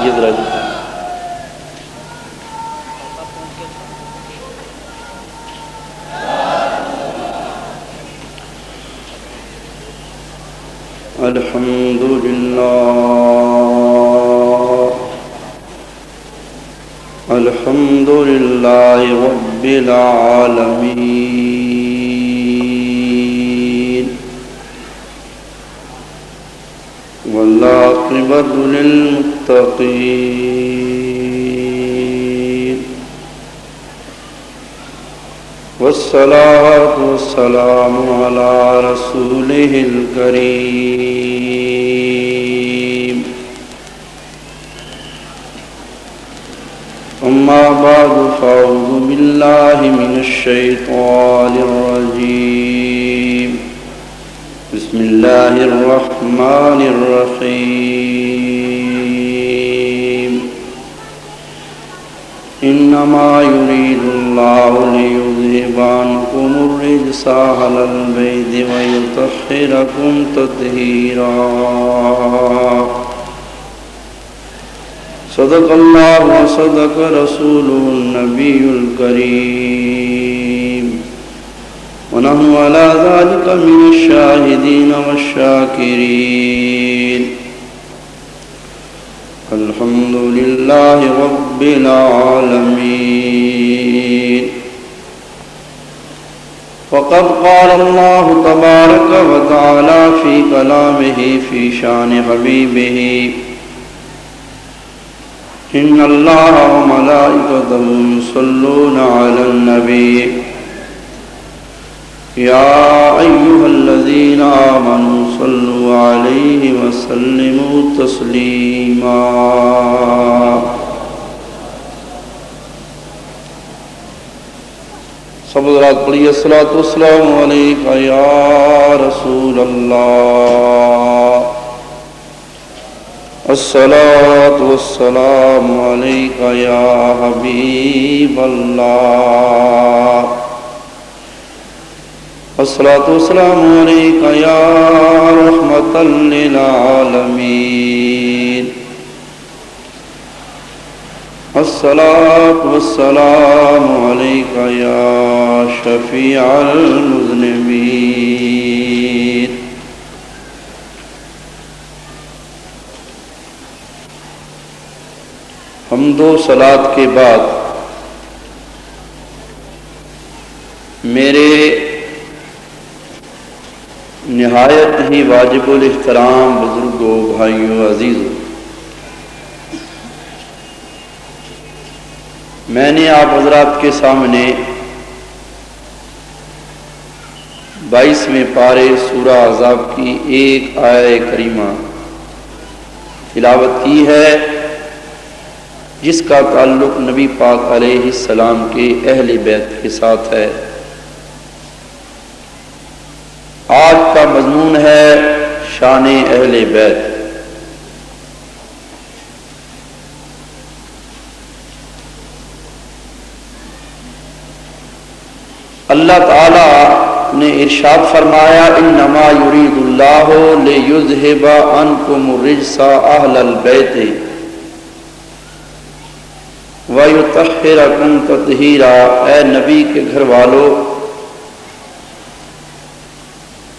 یہ ذرا الحمد لله رب العالمين والعاقبة للمتقين والصلاة والسلام على رسوله الكريم أما بعد فأعوذ بالله من الشيطان الرجيم بسم الله الرحمن الرحيم إنما يريد الله ليذهب عنكم الرجس أهل البيت ويطهركم تطهيرا صدق الله وصدق رسوله النبي الكريم ونحن على ذلك من الشاهدين والشاكرين الحمد لله رب العالمين وقد قال الله تبارك وتعالى في كلامه في شان حبيبه إن الله وملائكته يصلون على النبي يا أيها الذين آمنوا صلوا عليه وسلموا تسليما سب حضرات پڑھیے الصلاۃ والسلام علیک یا رسول اللہ الصلاۃ والسلام علیک یا حبیب اللہ الصلاۃ والسلام علیک یا رحمۃ للعالمین الصلاۃ والسلام علیک یا شفیع المذنبین حمد و صلات کے بعد میرے نہایت ہی واجب الاحترام بزرگوں، بھائیوں، عزیزوں، میں نے آپ حضرات کے سامنے 22ویں پارے سورہ احزاب کی ایک آیہ کریمہ تلاوت کی ہے جس کا تعلق نبی پاک علیہ السلام کے اہل بیت کے ساتھ ہے۔ آج کا مضمون ہے شان اہل بیت۔ اللہ تعالی نے ارشاد فرمایا انما یرید اللہ لیذھب عنکم الرجس اہل البیت وَيُطَهِّرَكُمْ تَطْهِيرًا، اے نبی کے گھر والو،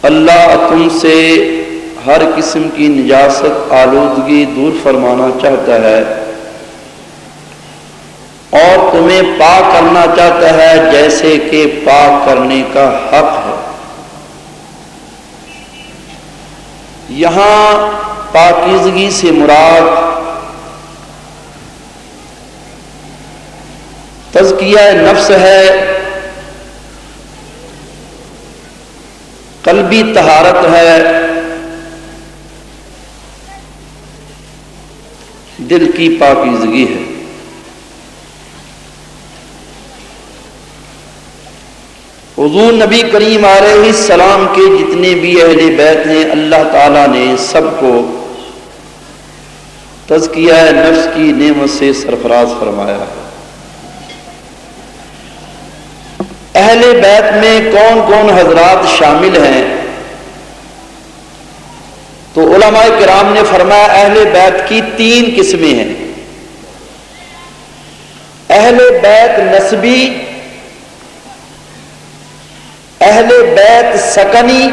اللہ تم سے ہر قسم کی نجاست آلودگی دور فرمانا چاہتا ہے اور تمہیں پاک کرنا چاہتا ہے جیسے کہ پاک کرنے کا حق ہے۔ یہاں پاکیزگی سے مراد تزکیہ نفس ہے، قلبی طہارت ہے، دل کی پاکیزگی ہے۔ حضور نبی کریم علیہ السلام کے جتنے بھی اہل بیت ہیں اللہ تعالیٰ نے سب کو تزکیہ نفس کی نعمت سے سرفراز فرمایا ہے۔ اہل بیت میں کون کون حضرات شامل ہیں؟ تو علماء کرام نے فرمایا اہل بیت کی 3 قسمیں ہیں۔ اہل بیت نسبی، اہل بیت سکنی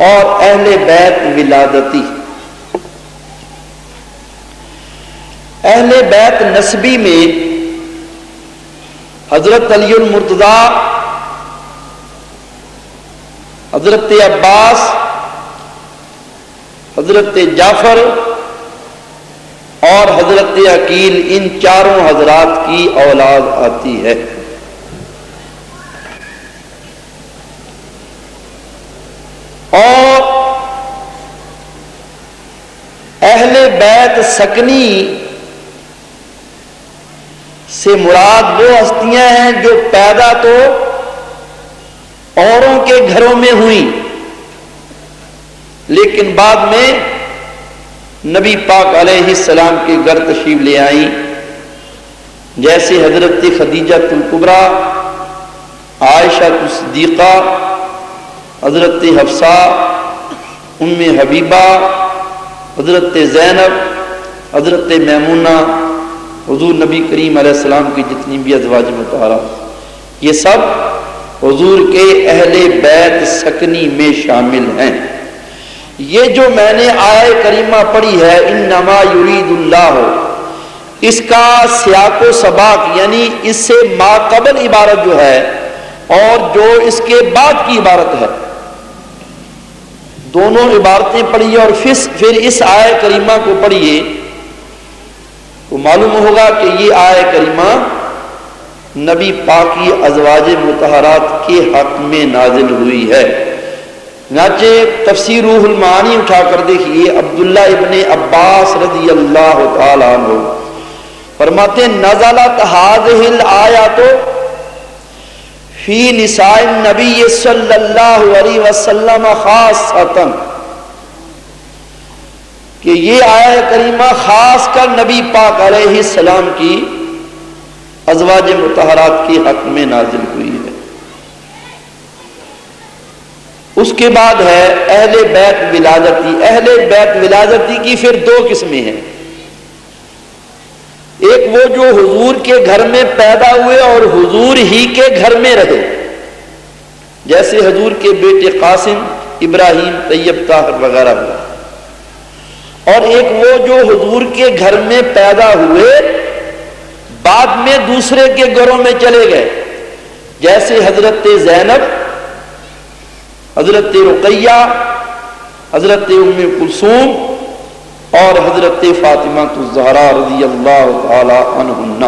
اور اہل بیت ولادتی۔ اہل بیت نسبی میں حضرت علی المرتضیٰ، حضرت عباس، حضرت جعفر اور حضرت عقیل، ان چاروں حضرات کی اولاد آتی ہے۔ اور اہل بیت سکنی سے مراد وہ ہستیاں ہیں جو پیدا تو اوروں کے گھروں میں ہوئیں لیکن بعد میں نبی پاک علیہ السلام کے گھر تشریف لے آئیں، جیسے حضرت خدیجہ الکبریٰ، عائشہ صدیقہ، حضرت حفصہ، ام حبیبہ، حضرت زینب، حضرت میمونہ، حضور نبی کریم علیہ السلام کی جتنی بھی ازواج مطہرات، یہ سب حضور کے اہل بیت سکنی میں شامل ہیں۔ یہ جو میں نے آیہ کریمہ پڑھی ہے انما یرید اللہ، اس کا سیاق و سباق یعنی اس سے ما قبل عبارت جو ہے اور جو اس کے بعد کی عبارت ہے، دونوں عبارتیں پڑھیے اور پھر اس آیہ کریمہ کو پڑھیے تو معلوم ہوگا کہ یہ آیہ کریمہ نبی پاک کی ازواج مطہرات کے حق میں نازل ہوئی ہے۔ چنانچہ تفسیر روح المعانی اٹھا کر دیکھیے، عبداللہ ابن عباس رضی اللہ تعالیٰ عنہ فرماتے ہیں نزلت هذه الآیات فی نساء النبی صلی اللہ علیہ وسلم خاصۃ، کہ یہ آیہ کریمہ خاص کر نبی پاک علیہ السلام کی ازواج مطہرات کے حق میں نازل ہوئی ہے۔ اس کے بعد ہے اہل بیت ولادتی۔ اہل بیت ولادتی کی پھر دو قسمیں ہیں، ایک وہ جو حضور کے گھر میں پیدا ہوئے اور حضور ہی کے گھر میں رہے، جیسے حضور کے بیٹے قاسم، ابراہیم، طیب، طاہر وغیرہ ہوئے، اور ایک وہ جو حضور کے گھر میں پیدا ہوئے بعد میں دوسرے کے گھروں میں چلے گئے، جیسے حضرت زینب، حضرت رقیہ، حضرت ام کلثوم اور حضرت فاطمہ الزہرا رضی اللہ تعالی عنہن۔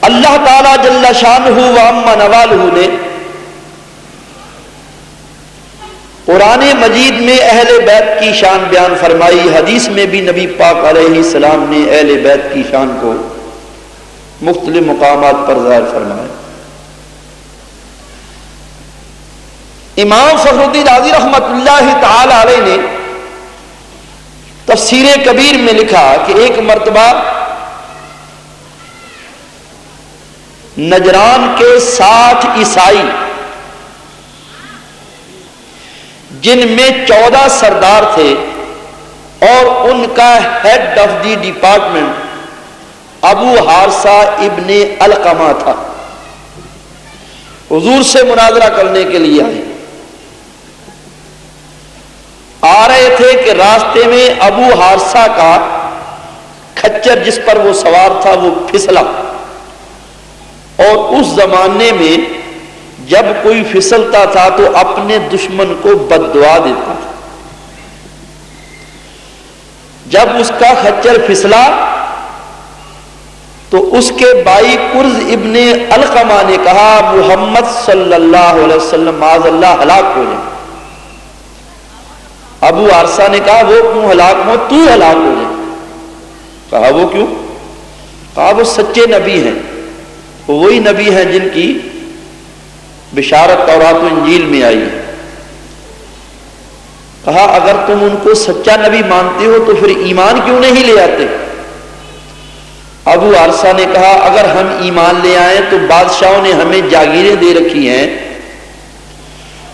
اللہ تعالی جل شانہ و عم نوالہ نے قرآن مجید میں اہل بیت کی شان بیان فرمائی، حدیث میں بھی نبی پاک علیہ السلام نے اہل بیت کی شان کو مختلف مقامات پر ظاہر فرمایا۔ امام فخر الدین رازی رحمۃ اللہ تعالی علیہ نے تفسیر کبیر میں لکھا کہ ایک مرتبہ نجران کے 60 عیسائی جن میں 14 سردار تھے اور ان کا ہیڈ آف دی ڈپارٹمنٹ ابو حارثہ ابن علقمہ تھا، حضور سے مناظرہ کرنے کے لیے آ رہے تھے کہ راستے میں ابو حارثہ کا کھچر جس پر وہ سوار تھا وہ پھسلا، اور اس زمانے میں جب کوئی پھسلتا تھا تو اپنے دشمن کو بد دعا دیتا تھا۔ جب اس کا خچر پھسلا تو اس کے بھائی قرظ ابن علقمہ نے کہا محمد صلی اللہ علیہ وسلم معاذ اللہ ہلاک ہو جائے۔ ابو حارثہ نے کہا وہ کیوں ہلاک ہو، تو ہلاک ہو جائے۔ کہا وہ کیوں؟ کہا وہ سچے نبی ہیں، وہ وہی نبی ہیں جن کی بشارت تورات و انجیل میں آئی ہے۔ کہا اگر تم ان کو سچا نبی مانتے ہو تو پھر ایمان کیوں نہیں لے آتے؟ ابو حارثہ نے کہا اگر ہم ایمان لے آئیں تو بادشاہوں نے ہمیں جاگیریں دے رکھی ہیں،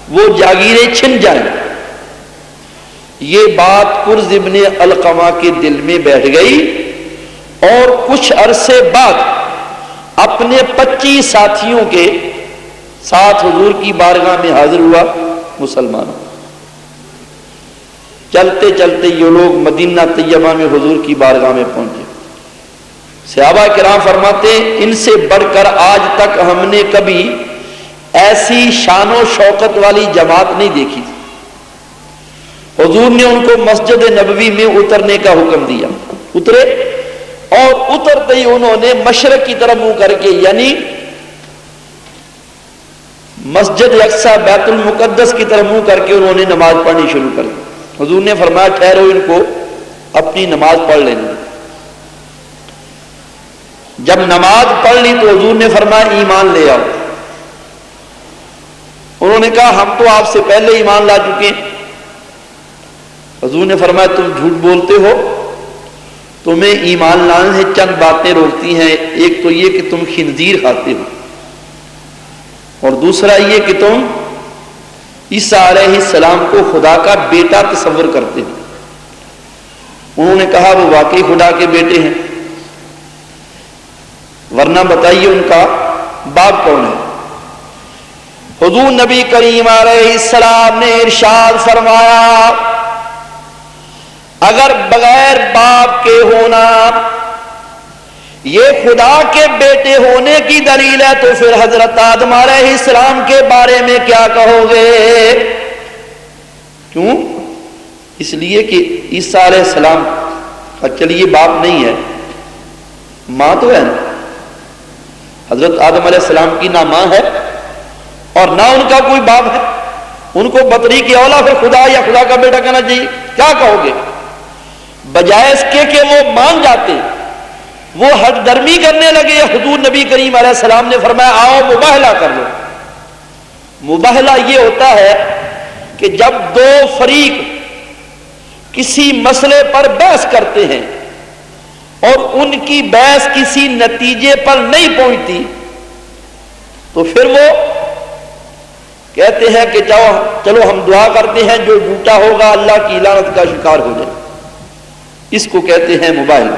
وہ جاگیریں چھن جائیں، یہ بات کرز ابن علقمہ کے دل میں بیٹھ گئی اور کچھ عرصے بعد اپنے 25 ساتھیوں کے ساتھ حضور کی بارگاہ میں حاضر ہوا مسلمان۔ چلتے چلتے یہ لوگ مدینہ طیبہ میں حضور کی بارگاہ میں پہنچے۔ صحابہ کرام فرماتے ہیں ان سے بڑھ کر آج تک ہم نے کبھی ایسی شان و شوکت والی جماعت نہیں دیکھی تھی۔ حضور نے ان کو مسجد نبوی میں اترنے کا حکم دیا، اترے، اور اترتے ہی انہوں نے مشرق کی طرف منہ کر کے، یعنی مسجد اقصی بیت المقدس کی طرف منہ کر کے انہوں نے نماز پڑھنی شروع کر دی۔ حضور نے فرمایا ٹھہرو، ان کو اپنی نماز پڑھ لینے دو۔ جب نماز پڑھ لی تو حضور نے فرمایا ایمان لے آؤ۔ انہوں نے کہا ہم تو آپ سے پہلے ایمان لا چکے ہیں۔ حضور نے فرمایا تم جھوٹ بولتے ہو، تمہیں ایمان لانے سے چند باتیں روکتی ہیں، ایک تو یہ کہ تم خنزیر کھاتے ہو، اور دوسرا یہ کہ تم عیسیٰ علیہ السلام کو خدا کا بیٹا تصور کرتے ہو۔ انہوں نے کہا وہ واقعی خدا کے بیٹے ہیں، ورنہ بتائیے ان کا باپ کون ہے؟ حضور نبی کریم علیہ السلام نے ارشاد فرمایا اگر بغیر باپ کے ہونا یہ خدا کے بیٹے ہونے کی دلیل ہے تو پھر حضرت آدم علیہ السلام کے بارے میں کیا کہو گے؟ کیوں؟ اس لیے کہ عیسیٰ علیہ السلام کا چلیے باپ نہیں ہے، ماں تو ہے نا۔ حضرت آدم علیہ السلام کی نہ ماں ہے اور نہ ان کا کوئی باپ ہے، ان کو بطری کی اولاد پھر خدا یا خدا کا بیٹا کہنا چاہیے، کیا کہو گے؟ بجائے اس کے کہ وہ مان جاتے، وہ حد درمی کرنے لگے۔ حضور نبی کریم علیہ السلام نے فرمایا آؤ مباہلہ کر لو۔ مباہلہ یہ ہوتا ہے کہ جب دو فریق کسی مسئلے پر بحث کرتے ہیں اور ان کی بحث کسی نتیجے پر نہیں پہنچتی تو پھر وہ کہتے ہیں کہ چلو ہم دعا کرتے ہیں جو جھوٹا ہوگا اللہ کی لعنت کا شکار ہو جائے۔ اس کو کہتے ہیں مباہلہ۔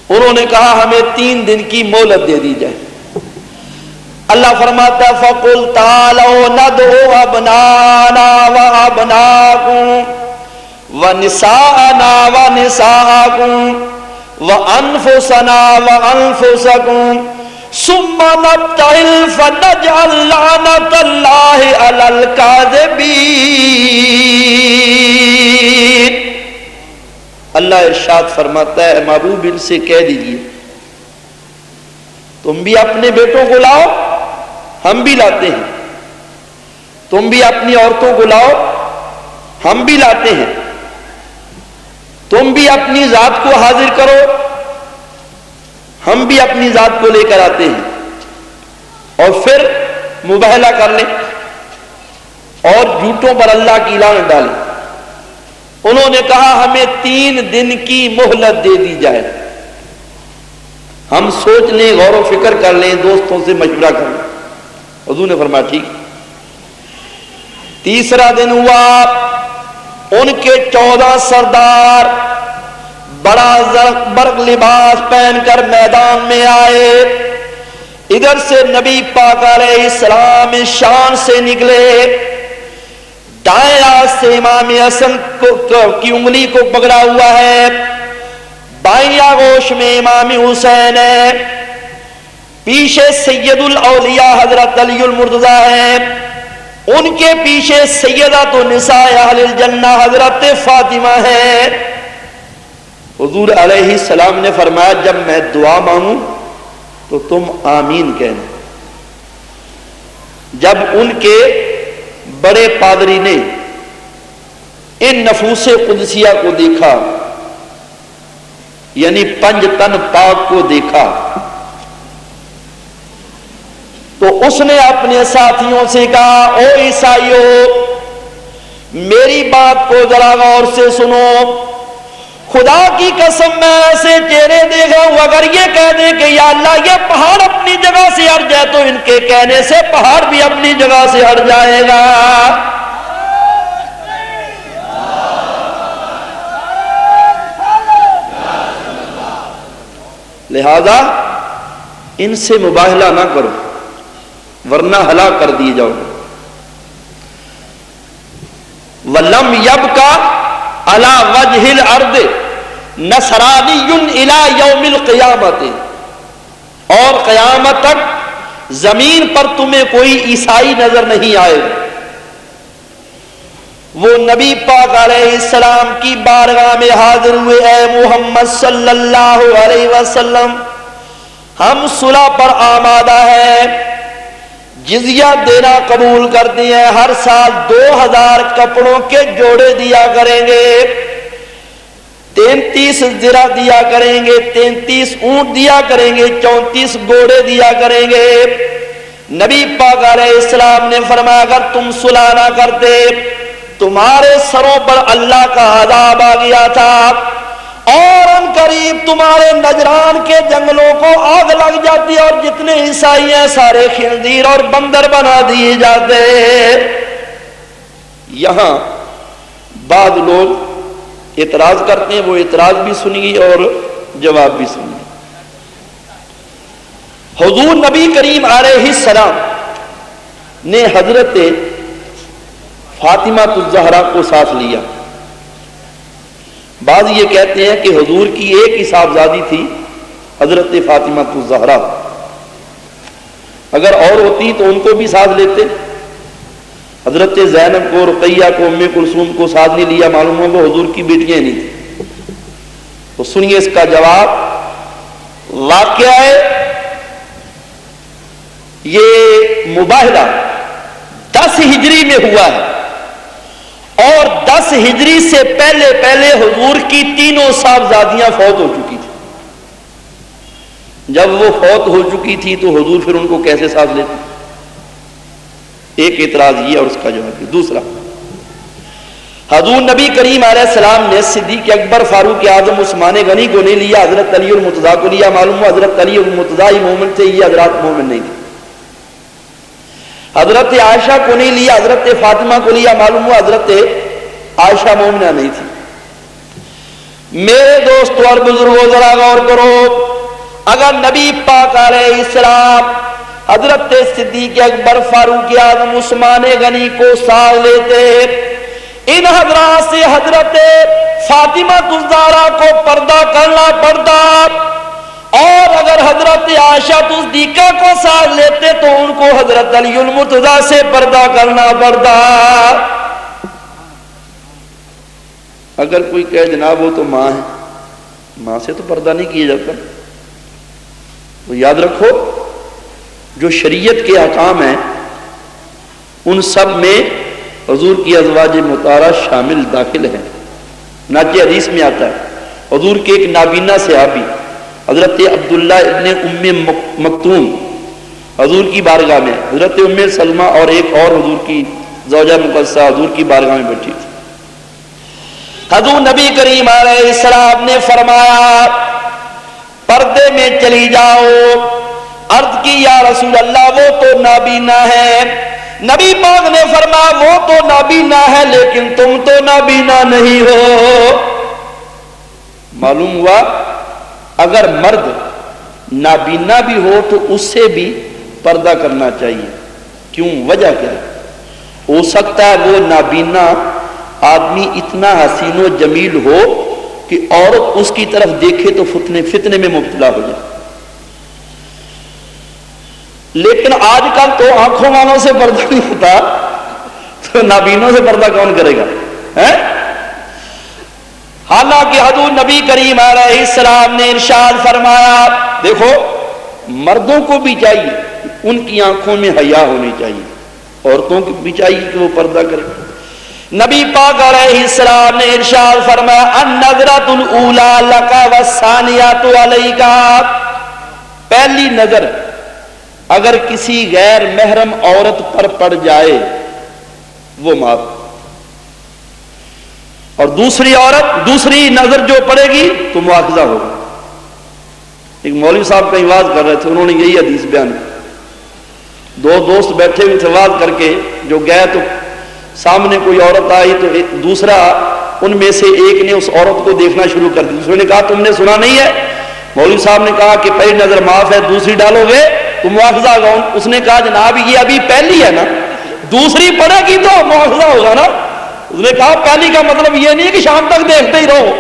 انہوں نے کہا ہمیں 3 دن کی مہلت دے دی جائے۔ اللہ فرماتا فَقُلْ تَعَالَوْا نَدْعُ أَبْنَاءَنَا وَأَبْنَاءَكُمْ وَنِسَاءَنَا وَنِسَاءَكُمْ وَأَنفُسَنَا وَأَنفُسَكُمْ ثُمَّ نَبْتَهِلْ فَنَجْعَلْ لَعْنَتَ اللَّهِ عَلَى الْكَاذِبِينَ۔ اللہ ارشاد فرماتا ہے محبوب ان سے کہہ دیجئے تم بھی اپنے بیٹوں کو لاؤ، ہم بھی لاتے ہیں، تم بھی اپنی عورتوں کو لاؤ، ہم بھی لاتے ہیں، تم بھی اپنی ذات کو حاضر کرو، ہم بھی اپنی ذات کو لے کر آتے ہیں، اور پھر مباہلہ کر لیں اور جھوٹوں پر اللہ کی لعنت ڈالیں۔ انہوں نے کہا ہمیں 3 دن کی مہلت دے دی جائے، ہم سوچ لیں، غور و فکر کر لیں، دوستوں سے مشورہ کر لیں۔ حضور نے فرمایا ٹھیک۔ تیسرا دن ہوا، ان کے 14 سردار بڑا برق لباس پہن کر میدان میں آئے۔ ادھر سے نبی پاک علیہ السلام شان سے نکلے، دائیں ہاتھ سے امام حسن کی انگلی کو پکڑا ہوا ہے، بائیں آغوش میں امام حسین ہے، پیچھے سید الاولیاء حضرت علی المرتضیٰ ہے، ان کے پیچھے سیدۃ نساء اہل الجنہ حضرت فاطمہ ہے۔ حضور علیہ السلام نے فرمایا جب میں دعا مانگوں تو تم آمین کہنا۔ جب ان کے بڑے پادری نے ان نفوس قدسیہ کو دیکھا، یعنی 5 تن پاک کو دیکھا، تو اس نے اپنے ساتھیوں سے کہا او عیسائیو میری بات کو ذرا غور سے سنو، خدا کی قسم میں ایسے چہرے دیکھا ہوں، اگر یہ کہہ دیں کہ یا اللہ یہ پہاڑ اپنی جگہ سے ہٹ جائے تو ان کے کہنے سے پہاڑ بھی اپنی جگہ سے ہٹ جائے گا۔ لہذا ان سے مباہلہ نہ کرو ورنہ ہلاک کر دیے جاؤ. وَلَمْ يَبْقَ عَلَى وَجْهِ الْأَرْضِ نَصْرَانِيٌّ إِلَى يَوْمِ الْقِيَامَةِ، اور قیامت تک زمین پر تمہیں کوئی عیسائی نظر نہیں آئے گا. وہ نبی پاک علیہ السلام کی بارگاہ میں حاضر ہوئے، اے محمد صلی اللہ علیہ وسلم ہم صلح پر آمادہ ہیں، جزیہ دینا قبول کرتے ہیں، ہر سال 2000 کپڑوں کے جوڑے دیا کریں گے، 33 زرہ دیا کریں گے، 33 اونٹ دیا کریں گے، 34 گھوڑے دیا کریں گے. نبی پاک علیہ السلام نے فرمایا اگر تم صلح نہ کرتے تمہارے سروں پر اللہ کا عذاب آ گیا تھا اور ان قریب تمہارے نجران کے جنگلوں کو آگ لگ جاتی اور جتنے عیسائی ہیں سارے خنزیر اور بندر بنا دیے جاتے. یہاں بعض لوگ اعتراض کرتے ہیں، وہ اعتراض بھی سنیے اور جواب بھی سنیے. حضور نبی کریم علیہ السلام نے حضرت فاطمہ الزہرا کو ساتھ لیا. بعض یہ کہتے ہیں کہ حضور کی ایک ہی صاحبزادی تھی حضرت فاطمہ الزہرا، اگر اور ہوتی تو ان کو بھی ساتھ لیتے. حضرت زینب کو، رقیہ کو، ام کلثوم کو ساتھ نہیں لیا، معلوم ہو وہ حضور کی بیٹیاں نہیں تھیں. تو سنیے اس کا جواب. واقعہ ہے یہ مباہلہ 10 ہجری میں ہوا ہے اور 10 ہجری سے پہلے پہلے حضور کی تینوں صاحبزادیاں فوت ہو چکی تھی. جب وہ فوت ہو چکی تھی تو حضور پھر ان کو کیسے ساتھ لیتے؟ ایک اعتراض یہ اور اس کا جواب یہ. دوسرا، حضور نبی کریم علیہ السلام نے صدیق اکبر، فاروق اعظم، عثمان غنی کو نہیں لیا، حضرت علی المرتضیٰ کو لیا. معلوم ہوا حضرت علی المرتضیٰ ہی مومن تھے، یہ حضرات مومن نہیں تھے. حضرت عائشہ کو نہیں لیا، حضرت فاطمہ کو لیا. معلوم ہوا حضرت عائشہ مومنہ نہیں تھی. میرے دوستو اور بزرگوں ذرا غور کرو، اگر نبی پاک علیہ السلام حضرت صدیق اکبر، فاروق اعظم، عثمان غنی کو ساتھ لیتے، ان حضرات سے حضرت فاطمہ الزہرا کو پردہ کرنا پڑتا، اور اگر حضرت عائشہ صدیقہ کو ساتھ لیتے تو ان کو حضرت علی المرتضیٰ سے پردہ کرنا پڑتا. اگر کوئی کہے جناب وہ تو ماں ہے، ماں سے تو پردہ نہیں کیا جاتا. تو یاد رکھو جو شریعت کے احکام ہیں ان سب میں حضور کی ازواج مطہرہ شامل داخل ہیں. ناچے حدیث میں آتا ہے حضور کے ایک نابینا صحابی حضرت عبداللہ ابن مکتوم حضور کی بارگاہ میں، حضرت ام سلمہ اور ایک اور حضور کی زوجہ مقدسہ حضور کی بارگاہ میں بیٹھی تھی. حضور نبی کریم علیہ السلام نے فرمایا پردے میں چلی جاؤ. عرض کی یا رسول اللہ وہ تو نابینا ہے. نبی پاک نے فرمایا وہ تو نابینا ہے لیکن تم تو نابینا نہیں ہو. معلوم ہوا اگر مرد نابینا بھی ہو تو اس سے بھی پردہ کرنا چاہیے. کیوں؟ وجہ کیا ہے؟ ہو سکتا ہے وہ نابینا آدمی اتنا حسین و جمیل ہو کہ عورت اس کی طرف دیکھے تو فتنے میں مبتلا ہو جائے. لیکن آج کل تو آنکھوں والوں سے پردہ نہیں ہوتا تو نابینوں سے پردہ کون کرے گا؟ حالانکہ حضور نبی کریم علیہ السلام نے ارشاد فرمایا دیکھو مردوں کو بھی چاہیے ان کی آنکھوں میں حیا ہونی چاہیے، عورتوں کو بھی چاہیے کہ وہ پردہ کرے. نبی پاک علیہ السلام نے ارشاد فرمایا النظرۃ الاولی لک والثانیۃ علیک. پہلی نظر اگر کسی غیر محرم عورت پر پڑ جائے وہ معاف، اور دوسری نظر جو پڑے گی تو مواخذہ ہوگا. ایک مولوی صاحب کہیں وعظ کر رہے تھے، انہوں نے یہی حدیث بیان کی. دو دوست بیٹھے ہوئے تھے وعظ کر کے، جو گئے تو سامنے کوئی عورت آئی تو دوسرا ان میں سے ایک نے اس عورت کو دیکھنا شروع کر دیا. دوسرے نے کہا تم نے سنا نہیں ہے مولوی صاحب نے کہا کہ پہلی نظر معاف ہے، دوسری ڈالو گے تو مواخذہ ہوگا۔ اس نے کہا جناب یہ ابھی پہلی ہے نا، دوسری پڑے گی تو مواخذہ ہوگا نا۔ اس نے کہا پہلی کا مطلب یہ نہیں کہ شام تک دیکھتے ہی رہو۔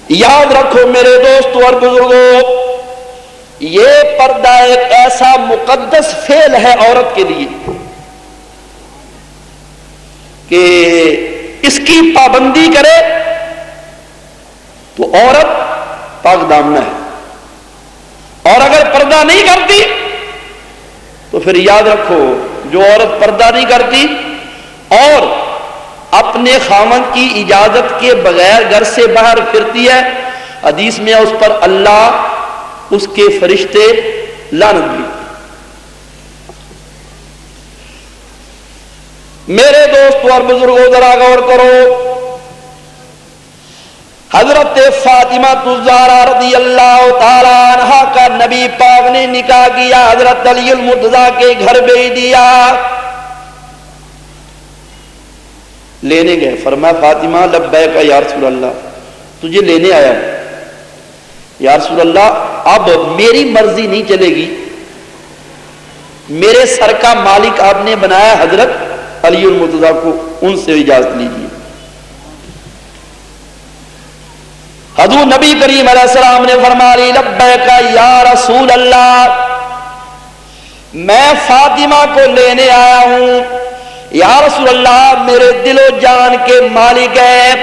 یاد رکھو میرے دوستو اور بزرگوں، یہ پردہ ایک ایسا مقدس فعل ہے عورت کے لیے کہ اس کی پابندی کرے تو عورت پاک دامنہ ہے، اور اگر پردہ نہیں کرتی تو پھر یاد رکھو جو عورت پردہ نہیں کرتی اور اپنے خاوند کی اجازت کے بغیر گھر سے باہر پھرتی ہے، حدیث میں اس پر اللہ اس کے فرشتے لعنت بھی۔ میرے دوستو اور بزرگوں ذرا غور کرو، حضرت فاطمہ الزہرا رضی اللہ تعالی عنہا کا نبی پاک نے نکاح کیا، حضرت علی المرتضیٰ کے گھر بھیج دیا۔ لینے گئے، فرمایا فاطمہ لبیک یا رسول اللہ، تجھے لینے آیا ہوں۔ یا رسول اللہ اب میری مرضی نہیں چلے گی، میرے سر کا مالک آپ نے بنایا حضرت علی المرتضیٰ کو، ان سے اجازت لیجیے۔ حضور نبی کریم علیہ السلام نے فرمایا لبیک یا رسول اللہ، میں فاطمہ کو لینے آیا ہوں، یا رسول اللہ میرے دل و جان کے مالک ہے،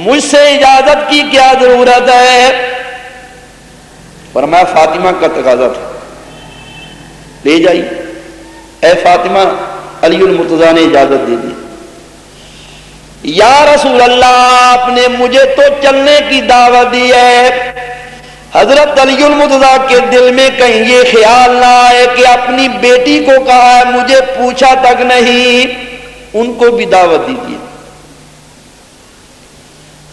مجھ سے اجازت کی کیا ضرورت ہے؟ فرمایا فاطمہ کا تقاضا تھا، لے جائیے۔ اے فاطمہ، علی المرتضیٰ نے اجازت دے دی۔ یا رسول اللہ آپ نے مجھے تو چلنے کی دعوت دی ہے، حضرت علی المرتضیٰ کے دل میں کہیں یہ خیال نہ آئے کہ اپنی بیٹی کو کہا ہے مجھے پوچھا تک نہیں، ان کو بھی دعوت دیجیے۔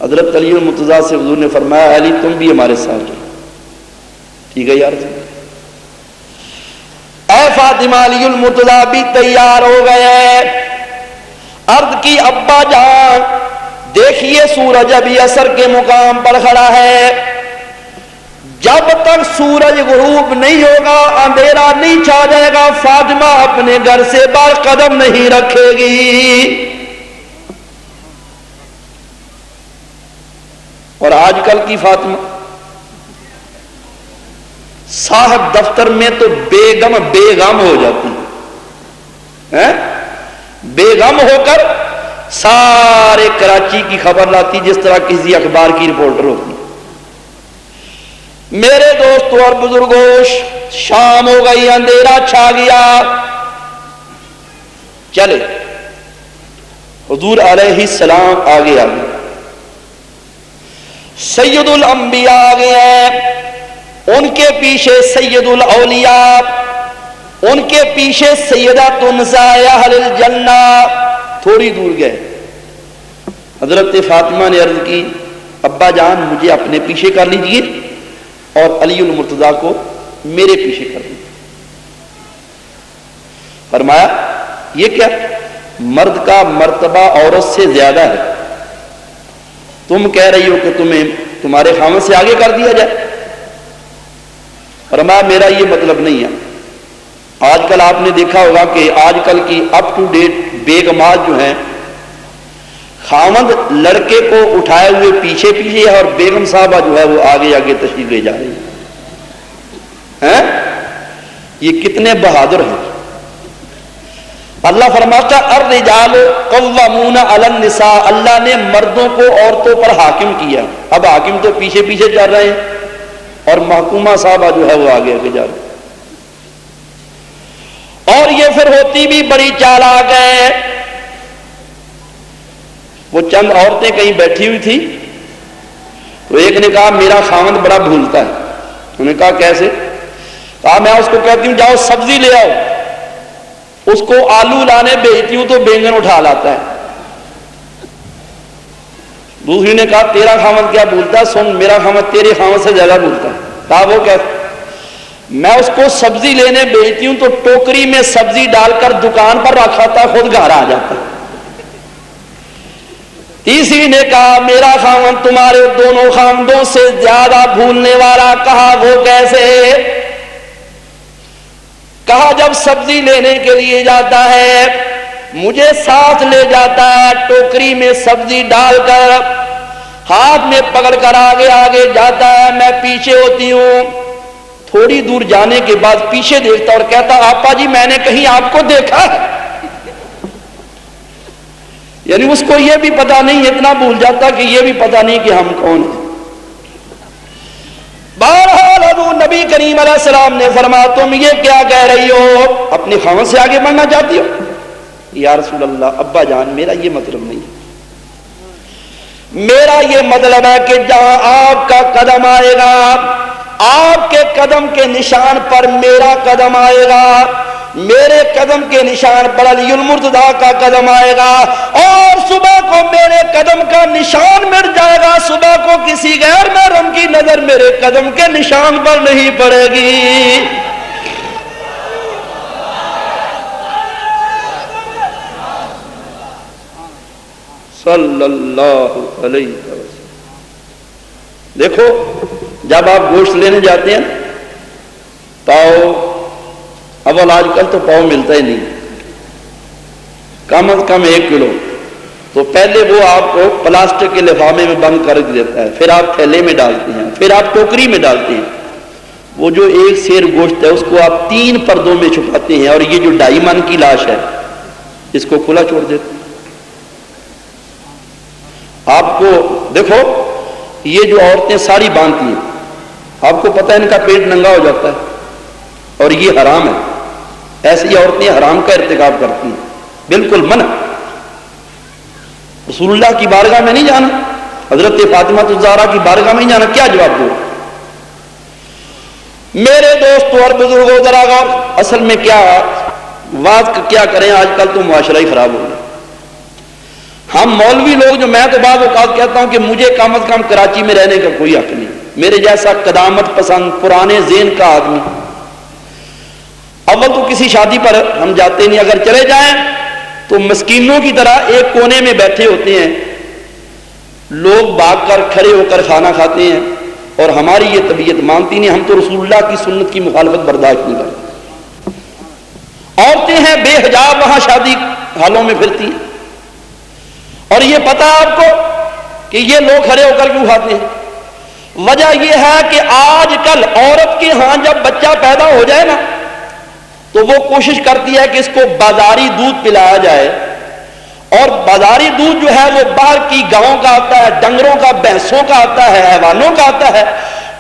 حضرت علی المرتضیٰ سے حضور نے فرمایا علی تم بھی ہمارے ساتھ جاؤ۔ ٹھیک ہے یار، اے فاطمہ علی المرتضیٰ بھی تیار ہو گئے۔ عرض کی ابا جان دیکھیے سورج ابھی عصر کے مقام پر کھڑا ہے، جب تک سورج غروب نہیں ہوگا اندھیرا نہیں چھا جائے گا فاطمہ اپنے گھر سے باہر قدم نہیں رکھے گی۔ اور آج کل کی فاطمہ صاحب دفتر میں تو بیغم ہو جاتی ہے، بے غم ہو کر سارے کراچی کی خبر لاتی جس طرح کسی اخبار کی رپورٹر ہوتی۔ میرے دوستوں اور بزرگوں شام ہو گئی، اندھیرا چھا گیا، چلے حضور علیہ السلام آگے آگے، سید الانبیاء آگے ہیں، ان کے پیچھے سید الاولیاء، ان کے پیچھے سیدۃ نساء اہل الجنہ۔ تھوڑی دور گئے، حضرت فاطمہ نے عرض کی ابا جان مجھے اپنے پیچھے کر لیجئے اور علی المرتضیٰ کو میرے پیچھے کر لیجئے۔ فرمایا یہ کیا؟ مرد کا مرتبہ عورت سے زیادہ ہے، تم کہہ رہی ہو کہ تمہیں تمہارے خاوند سے آگے کر دیا جائے؟ فرمایا میرا یہ مطلب نہیں ہے۔ آج کل آپ نے دیکھا ہوگا کہ آج کل کی اپ ٹو ڈیٹ بیگمات جو ہیں، خاوند لڑکے کو اٹھائے ہوئے پیچھے پیچھے ہے اور بیگم صاحبہ جو ہے وہ آگے آگے تشریف لے جا رہی ہیں۔ یہ کتنے بہادر ہیں۔ اللہ فرماتا الرجال قوامون علی النساء، اللہ نے مردوں کو عورتوں پر حاکم کیا۔ اب حاکم تو پیچھے پیچھے چل رہے ہیں اور محکومہ صاحبہ جو ہے وہ آگے آگے جا رہے ہیں۔ اور یہ پھر ہوتی بھی بڑی چالاک ہے۔ وہ چند عورتیں کہیں بیٹھی ہوئی تھی تو ایک نے کہا میرا خاوند بڑا بھولتا ہے۔ انہوں نے کہا کیسے؟ کہا میں اس کو کہتی ہوں جاؤ سبزی لے آؤ، اس کو آلو لانے بھیجتی ہوں تو بینگن اٹھا لاتا ہے۔ دوسری نے کہا تیرا خاوند کیا بھولتا ہے؟ سن میرا خاوند تیرے خاوند سے زیادہ بھولتا ہے۔ کہا وہ کیسے؟ میں اس کو سبزی لینے بھیجتی ہوں تو ٹوکری میں سبزی ڈال کر دکان پر رکھاتا، خود گھر آ جاتا۔ تیسری نے کہا میرا خاوند تمہارے دونوں خاوندوں سے زیادہ بھولنے والا. کہا وہ کیسے؟ کہا جب سبزی لینے کے لیے جاتا ہے مجھے ساتھ لے جاتا ہے, ٹوکری میں سبزی ڈال کر ہاتھ میں پکڑ کر آگے آگے جاتا ہے, میں پیچھے ہوتی ہوں. تھوڑی دور جانے کے بعد پیچھے دیکھتا اور کہتا آپا جی میں نے کہیں آپ کو دیکھا ہے. یعنی اس کو یہ بھی پتا نہیں, اتنا بھول جاتا کہ یہ بھی پتا نہیں کہ ہم کون ہیں. بہرحال حضور نبی کریم علیہ السلام نے فرمایا تم یہ کیا کہہ رہی ہو, اپنے خاوند سے آگے بڑھنا چاہتی ہو؟ یا رسول اللہ ابا جان میرا یہ مطلب نہیں ہے, میرا یہ مطلب ہے کہ جہاں آپ کا قدم آئے گا آپ کے قدم کے نشان پر میرا قدم آئے گا, میرے قدم کے نشان پر علی المرتضیٰ کا قدم آئے گا, اور صبح کو میرے قدم کا نشان مٹ جائے گا, صبح کو کسی غیر محرم کی نظر میرے قدم کے نشان پر نہیں پڑے گی. صلی اللہ علیہ وسلم. دیکھو جب آپ گوشت لینے جاتے ہیں پاؤ, اول آج کل تو پاؤ ملتا ہی نہیں, کم از کم 1 کلو, تو پہلے وہ آپ کو پلاسٹک کے لفافے میں بند کر دیتا ہے, پھر آپ تھیلے میں ڈالتے ہیں, پھر آپ ٹوکری میں ڈالتے ہیں. وہ جو 1 سیر گوشت ہے اس کو آپ 3 پردوں میں چھپاتے ہیں, اور یہ جو 2.5 من کی لاش ہے اس کو کھلا چھوڑ دیتے ہیں. آپ کو دیکھو یہ جو عورتیں ساڑی باندھتی ہیں, آپ کو پتہ ہے ان کا پیٹ ننگا ہو جاتا ہے اور یہ حرام ہے. ایسی عورتیں حرام کا ارتکاب کرتی ہیں, بالکل منع. رسول اللہ کی بارگاہ میں نہیں جانا, حضرت فاطمہ الزہرا کی بارگاہ میں نہیں جانا, کیا جواب دو؟ میرے دوستوں اور بزرگوں ذرا غور, اصل میں کیا واز کیا کریں, آج کل تو معاشرہ ہی خراب ہو گیا. ہم مولوی لوگ جو, میں تو بعض اوقات کہتا ہوں کہ مجھے کم از کم کراچی میں رہنے کا کوئی حق نہیں, میرے جیسا قدامت پسند پرانے ذہن کا آدمی. اول تو کسی شادی پر ہم جاتے نہیں, اگر چلے جائیں تو مسکینوں کی طرح ایک کونے میں بیٹھے ہوتے ہیں, لوگ بھاگ کر کھڑے ہو کر کھانا کھاتے ہیں, اور ہماری یہ طبیعت مانتی نہیں, ہم تو رسول اللہ کی سنت کی مخالفت برداشت نہیں کرتے. عورتیں ہیں بے حجاب وہاں شادی حالوں میں پھرتی ہیں, اور یہ پتا آپ کو کہ یہ لوگ کھڑے ہو کر کیوں کھاتے ہیں؟ وجہ یہ ہے کہ آج کل عورت کے ہاں جب بچہ پیدا ہو جائے نا تو وہ کوشش کرتی ہے کہ اس کو بازاری دودھ پلایا جائے, اور بازاری دودھ جو ہے وہ باہر کی گاؤں کا آتا ہے, ڈنگروں کا, بھینسوں کا آتا ہے, حیوانوں کا آتا ہے.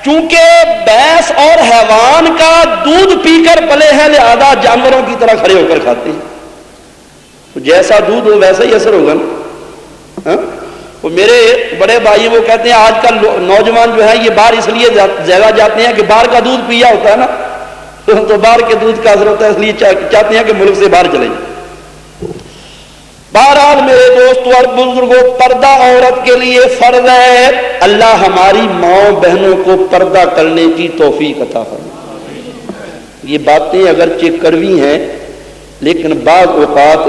چونکہ بھینس اور حیوان کا دودھ پی کر پلے ہیں لہذا جانوروں کی طرح کھڑے ہو کر کھاتے ہیں. جیسا دودھ ہو ویسا ہی اثر ہوگا نا. وہ میرے بڑے بھائی وہ کہتے ہیں آج کل نوجوان جو ہے یہ باہر اس لیے زیادہ جاتے ہیں کہ باہر کا دودھ پیا ہوتا ہے نا, تو باہر کے دودھ کا اثر ہوتا ہے, اس لیے چاہتے ہیں کہ ملک سے باہر چلے جائیں. بہرحال میرے دوستوں اور بزرگوں, پردہ عورت کے لیے فرض ہے. اللہ ہماری ماؤں بہنوں کو پردہ کرنے کی توفیق عطا فرمائے. یہ باتیں اگرچہ کڑوی ہیں لیکن بعض اوقات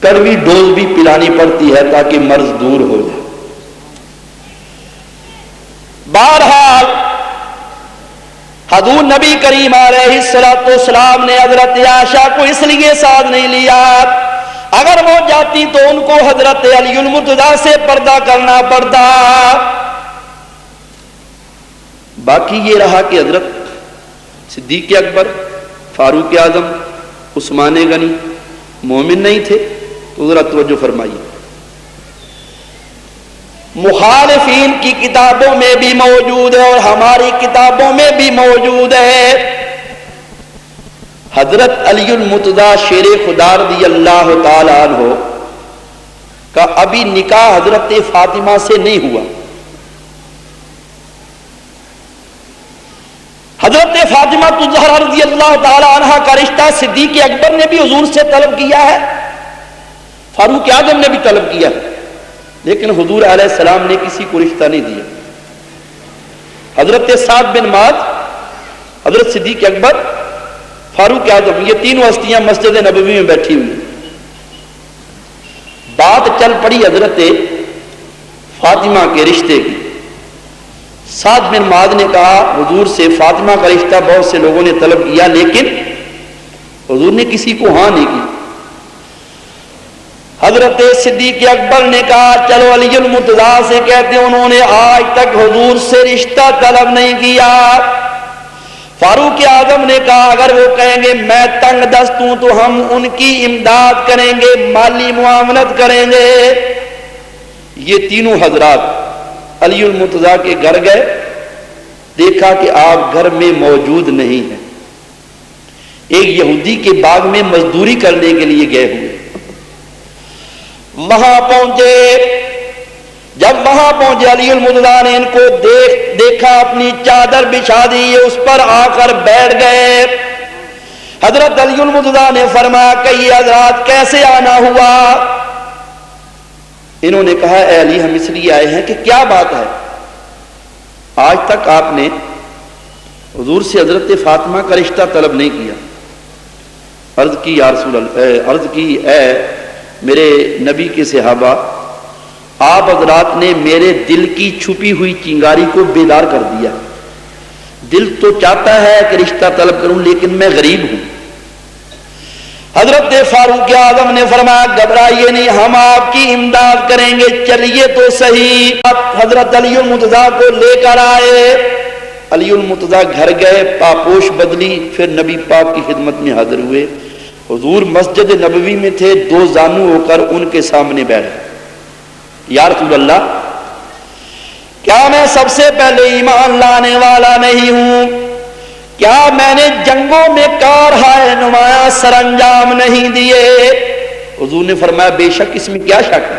کڑوی ڈوز بھی پلانی پڑتی ہے تاکہ مرض دور ہو جائے. بہرحال حضور نبی کریم علیہ السلام نے حضرت عائشہ کو اس لیے ساتھ نہیں لیا, اگر وہ جاتی تو ان کو حضرت علی المرتضیٰ سے پردہ کرنا پڑتا. باقی یہ رہا کہ حضرت صدیق اکبر, فاروق اعظم, عثمان غنی مومن نہیں تھے, تو ذرا توجہ فرمائیے. مخالفین کی کتابوں میں بھی موجود ہے اور ہماری کتابوں میں بھی موجود ہے. حضرت علی المرتضیٰ شیر خدا رضی اللہ تعالی عنہ کا ابھی نکاح حضرت فاطمہ سے نہیں ہوا. حضرت فاطمہ الزہرا رضی اللہ تعالی عنہ کا رشتہ صدیق اکبر نے بھی حضور سے طلب کیا ہے, فاروق اعظم نے بھی طلب کیا, لیکن حضور علیہ السلام نے کسی کو رشتہ نہیں دیا. حضرت سعد بن معاذ, حضرت صدیق اکبر, فاروق اعظم, یہ تینوں ہستیاں مسجد نبوی میں بیٹھی ہوئی. بات چل پڑی حضرت فاطمہ کے رشتے کی. سعد بن معاذ نے کہا حضور سے فاطمہ کا رشتہ بہت سے لوگوں نے طلب کیا لیکن حضور نے کسی کو ہاں نہیں کی. حضرت صدیق اکبر نے کہا چلو علی المرتضیٰ سے کہتے ہیں انہوں نے آج تک حضور سے رشتہ طلب نہیں کیا. فاروق اعظم نے کہا اگر وہ کہیں گے میں تنگ دست ہوں تو ہم ان کی امداد کریں گے, مالی معاونت کریں گے. یہ تینوں حضرات علی المرتضیٰ کے گھر گئے, دیکھا کہ آپ گھر میں موجود نہیں ہیں. ایک یہودی کے باغ میں مزدوری کرنے کے لیے گئے ہوئے. وہاں پہنچے, جب وہاں پہنچے علی المرتضیٰ نے ان کو دیکھا, اپنی چادر بچھا دی, اس پر آ کر بیٹھ گئے. حضرت علی المرتضیٰ نے فرمایا کہ یہ حضرات کیسے آنا ہوا؟ انہوں نے کہا اے علی ہم اس لیے آئے ہیں کہ کیا بات ہے, آج تک آپ نے حضور سے حضرت فاطمہ کا رشتہ طلب نہیں کیا. عرض کی یا رسول اللہ, عرض کی اے میرے نبی کے صحابہ, آپ حضرات نے میرے دل کی چھپی ہوئی چنگاری کو بیدار کر دیا. دل تو چاہتا ہے کہ رشتہ طلب کروں لیکن میں غریب ہوں. حضرت فاروق اعظم نے فرمایا گھبرائیے نہیں, ہم آپ کی امداد کریں گے, چلیے تو صحیح. حضرت علی المرتضیٰ کو لے کر آئے. علی المرتضیٰ گھر گئے, پاپوش بدلی, پھر نبی پاک کی خدمت میں حاضر ہوئے. حضور مسجد نبوی میں تھے, دو زانو ہو کر ان کے سامنے بیٹھے. یا رسول اللہ کیا میں سب سے پہلے ایمان لانے والا نہیں ہوں؟ کیا میں نے جنگوں میں کارہائے نمایاں سر انجام نہیں دیے؟ حضور نے فرمایا بے شک اس میں کیا شک ہے.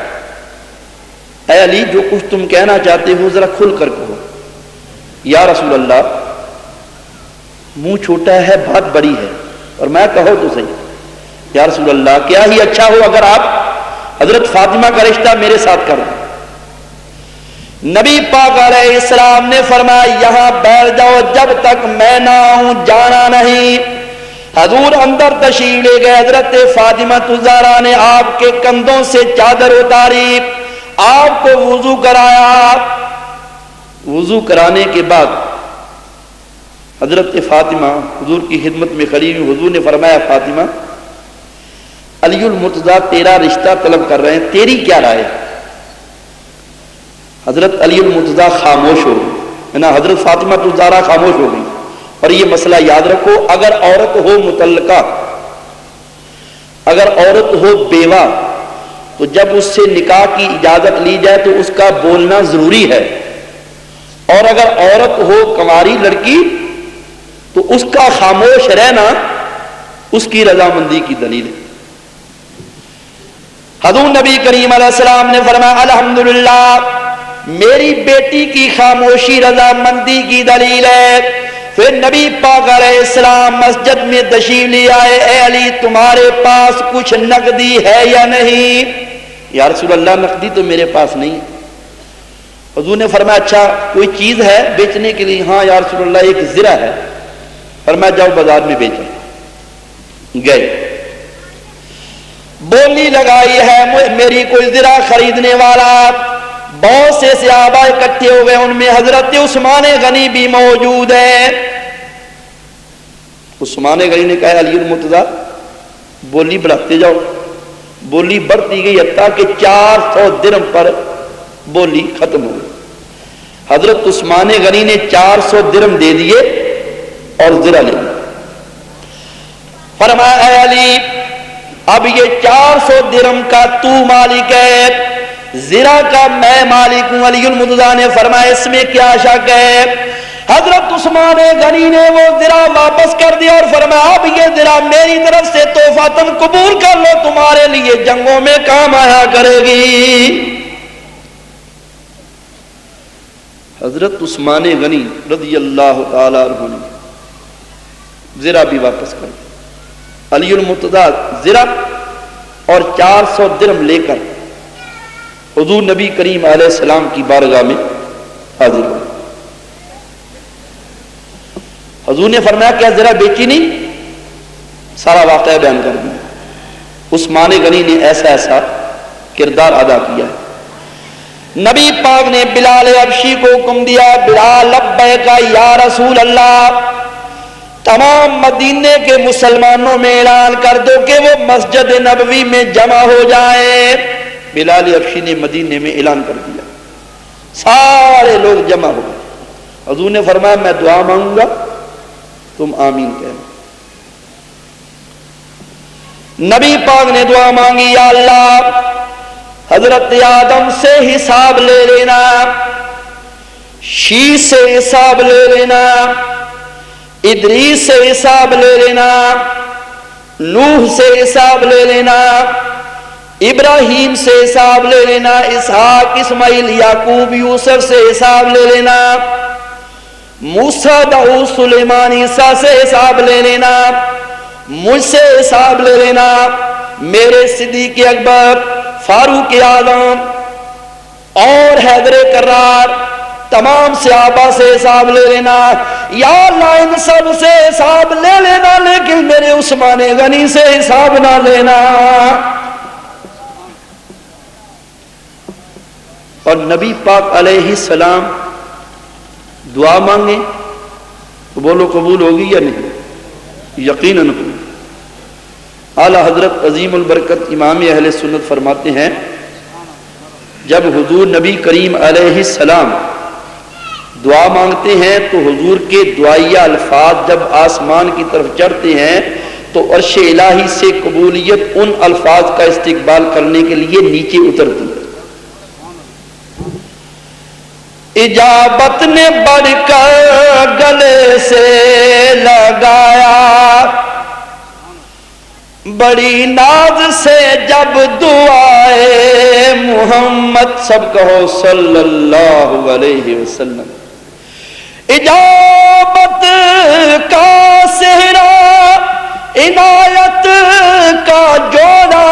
اے علی جو کچھ تم کہنا چاہتے ہو ذرا کھل کر کہو. یا رسول اللہ منہ چھوٹا ہے بات بڑی ہے, اور میں کہو تو صحیح. یا رسول اللہ کیا ہی اچھا ہو اگر آپ حضرت فاطمہ کا رشتہ میرے ساتھ کر دیں. نبی پاک علیہ السلام نے فرمایا یہاں بیٹھ جاؤ, جب تک میں نہ آؤں جانا نہیں. حضور اندر تشریف لے گئے. حضرت فاطمہ الزہرا نے آپ کے کندھوں سے چادر اتاری, آپ کو وضو کرایا. وضو کرانے کے بعد حضرت فاطمہ حضور کی خدمت میں کھڑی ہوئی. حضور نے فرمایا فاطمہ علی المرتضیٰ تیرا رشتہ طلب کر رہے ہیں, تیری کیا رائے؟ حضرت علی المرتضیٰ خاموش ہو گئی, نا حضرت فاطمہ الزہرا خاموش ہو گئی. اور یہ مسئلہ یاد رکھو, اگر عورت ہو مطلقہ, اگر عورت ہو بیوہ, تو جب اس سے نکاح کی اجازت لی جائے تو اس کا بولنا ضروری ہے. اور اگر عورت ہو کنواری لڑکی تو اس کا خاموش رہنا اس کی رضامندی کی دلیل ہے. حضور نبی کریم علیہ السلام نے فرمایا الحمدللہ میری بیٹی کی خاموشی رضامندی کی دلیل ہے. پھر نبی پاک علیہ السلام مسجد میں تشریف لے آئے. اے علی تمہارے پاس کچھ نقدی ہے یا نہیں؟ یا رسول اللہ نقدی تو میرے پاس نہیں. حضور نے فرمایا اچھا کوئی چیز ہے بیچنے کے لیے؟ ہاں یا رسول اللہ ایک زرہ ہے. فرمایا جاؤ بازار میں بیچو. گئے, بولی لگائی ہے میری کوئی زرہ خریدنے والا. بہت سے صحابہ اکٹھے ہو گئے, ان میں حضرت عثمان غنی بھی موجود ہے. عثمان غنی نے کہا علی المرتضیٰ بولی بڑھاتے جاؤ. بولی بڑھتی گئی حتیٰ کہ 400 درہم پر بولی ختم ہو گئی. حضرت عثمان غنی نے 400 درہم دے دیے اور زرہ لے لیا. فرمایا اے علی اب یہ 400 درہم کا تو مالک ہے, زرہ کا میں مالک ہوں. علی المرتضیٰ نے فرمایا اس میں کیا شک ہے؟ حضرت عثمان غنی نے وہ زرہ واپس کر دیا اور فرمایا اب یہ زرہ میری طرف سے تحفہ تم قبول کر لو, تمہارے لیے جنگوں میں کام آیا کرے گی. حضرت عثمان غنی رضی اللہ تعالی عنہ نے زرہ بھی واپس کر دیا. علی المرتضیٰ زرہ اور 400 درہم لے کر حضور نبی کریم علیہ السلام کی بارگاہ میں حاضر ہو. حضور نے فرمایا کیا زرہ بیچی نہیں؟ سارا واقعہ بیان کر دیا. عثمان غنی نے ایسا ایسا کردار ادا کیا ہے۔ نبی پاک نے بلال حبشی کو حکم دیا، بلال لبیک یا رسول اللہ، تمام مدینے کے مسلمانوں میں اعلان کر دو کہ وہ مسجد نبوی میں جمع ہو جائیں۔ بلال حبشی نے مدینے میں اعلان کر دیا، سارے لوگ جمع ہو گئے۔ حضور نے فرمایا میں دعا مانگوں گا، تم آمین کہنا۔ نبی پاک نے دعا مانگی، یا اللہ حضرت آدم سے حساب لے لینا، شیش سے حساب لے لینا، ادریس سے حساب لے لینا، نوح سے حساب لے لینا، ابراہیم سے حساب لے لینا، اسحاق اسماعیل یعقوب یوسف سے حساب لے لینا، موسیٰ داؤد سلیمان عیسیٰ سے حساب لے لینا، مجھ سے حساب لے لینا، میرے صدیق اکبر، فاروق اعظم اور حیدر کرار، تمام صحابہ سے حساب لے لینا۔ یا اللہ ان سب سے حساب لے لینا، لیکن میرے عثمان غنی سے حساب نہ لینا۔ اور نبی پاک علیہ السلام دعا مانگیں تو بولو قبول ہوگی یا نہیں؟ یقیناً ہوگی۔ اعلیٰ حضرت عظیم البرکت امام اہل سنت فرماتے ہیں، جب حضور نبی کریم علیہ السلام دعا مانگتے ہیں تو حضور کے دعائیہ الفاظ جب آسمان کی طرف چڑھتے ہیں تو عرش الہی سے قبولیت ان الفاظ کا استقبال کرنے کے لیے نیچے اترتی ہے۔ اجابت نے بڑھ کر گلے سے لگایا، بڑی ناز سے جب دعائے محمد، سب کہو صلی اللہ علیہ وسلم، اجابت کا صحرا عنایت کا جوڑا،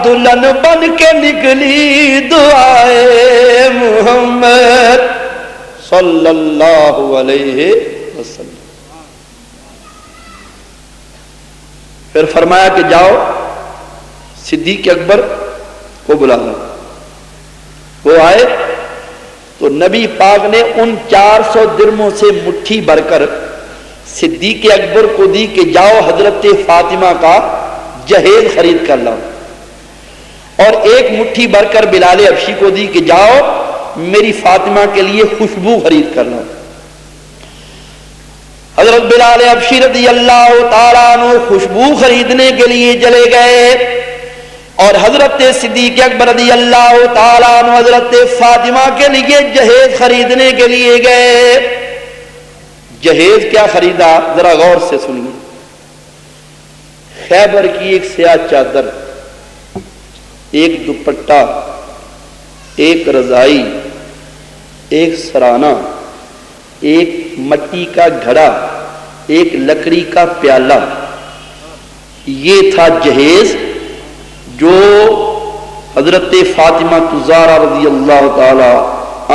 دلہن بن کے نکلی دعائے محمد صلی اللہ علیہ وسلم۔ پھر فرمایا کہ جاؤ صدیق اکبر کو بلا لو۔ وہ آئے تو نبی پاک نے ان 400 درموں سے مٹھی بھر کر صدیق اکبر کو دی کہ جاؤ حضرت فاطمہ کا جہیز خرید کر لاؤ، اور ایک مٹھی بھر کر بلال حبشی کو دی کہ جاؤ میری فاطمہ کے لیے خوشبو خرید کر لاؤ۔ حضرت بلال حبشی رضی اللہ تعالیٰ عنہ خوشبو خریدنے کے لیے چلے گئے، اور حضرت صدیق اکبر رضی اللہ تعالیٰ عنہ حضرت فاطمہ کے لیے جہیز خریدنے کے لیے گئے۔ جہیز کیا خریدا ذرا غور سے سنیے۔ خیبر کی ایک سیاہ چادر، ایک دوپٹہ، ایک رضائی، ایک سرانہ، ایک مٹی کا گھڑا، ایک لکڑی کا پیالہ، یہ تھا جہیز جو حضرت فاطمہ الزہرا رضی اللہ تعالی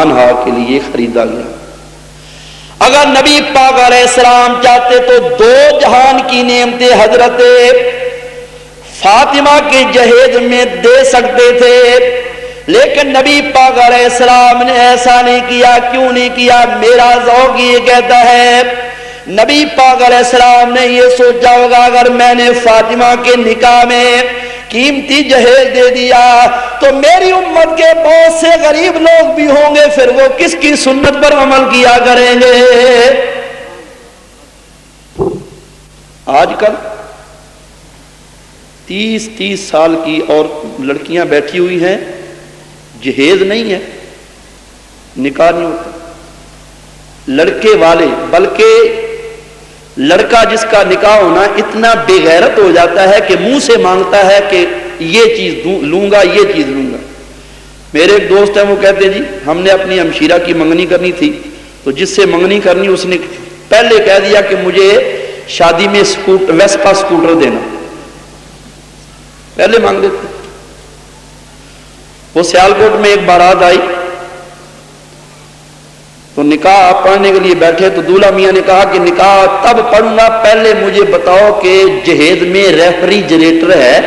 عنہا کے لیے خریدا گیا۔ اگر نبی پاک علیہ السلام چاہتے تو 2 جہان کی نعمتیں حضرت فاطمہ کے جہیز میں دے سکتے تھے، لیکن نبی پاک علیہ السلام نے ایسا نہیں کیا۔ کیوں نہیں کیا؟ میرا ذوق یہ کہتا ہے، نبی پاک علیہ السلام نے یہ سوچا ہوگا اگر میں نے فاطمہ کے نکاح میں قیمتی جہیز دے دیا تو میری امت کے بہت سے غریب لوگ بھی ہوں گے، پھر وہ کس کی سنت پر عمل کیا کریں گے؟ آج کل 30 سال کی اور لڑکیاں بیٹھی ہوئی ہیں، جہیز نہیں ہے، نکاح نہیں ہوتا۔ لڑکے والے، بلکہ لڑکا جس کا نکاح ہونا اتنا بے غیرت ہو جاتا ہے کہ منہ سے مانگتا ہے کہ یہ چیز لوں گا، یہ چیز لوں گا۔ میرے ایک دوست ہیں، وہ کہتے جی ہم نے اپنی ہمشیرہ کی منگنی کرنی تھی تو جس سے منگنی کرنی اس نے پہلے کہہ دیا کہ مجھے شادی میں ویسپا سکوٹر دینا، پہلے مانگ دیتے۔ وہ سیالکوٹ میں ایک بارات آئی تو نکاح پڑھنے کے لیے بیٹھے تو دولہا میاں نے کہا کہ نکاح تب پڑھوں گا، پہلے مجھے بتاؤ کہ جہیز میں ریفریجریٹر ہے؟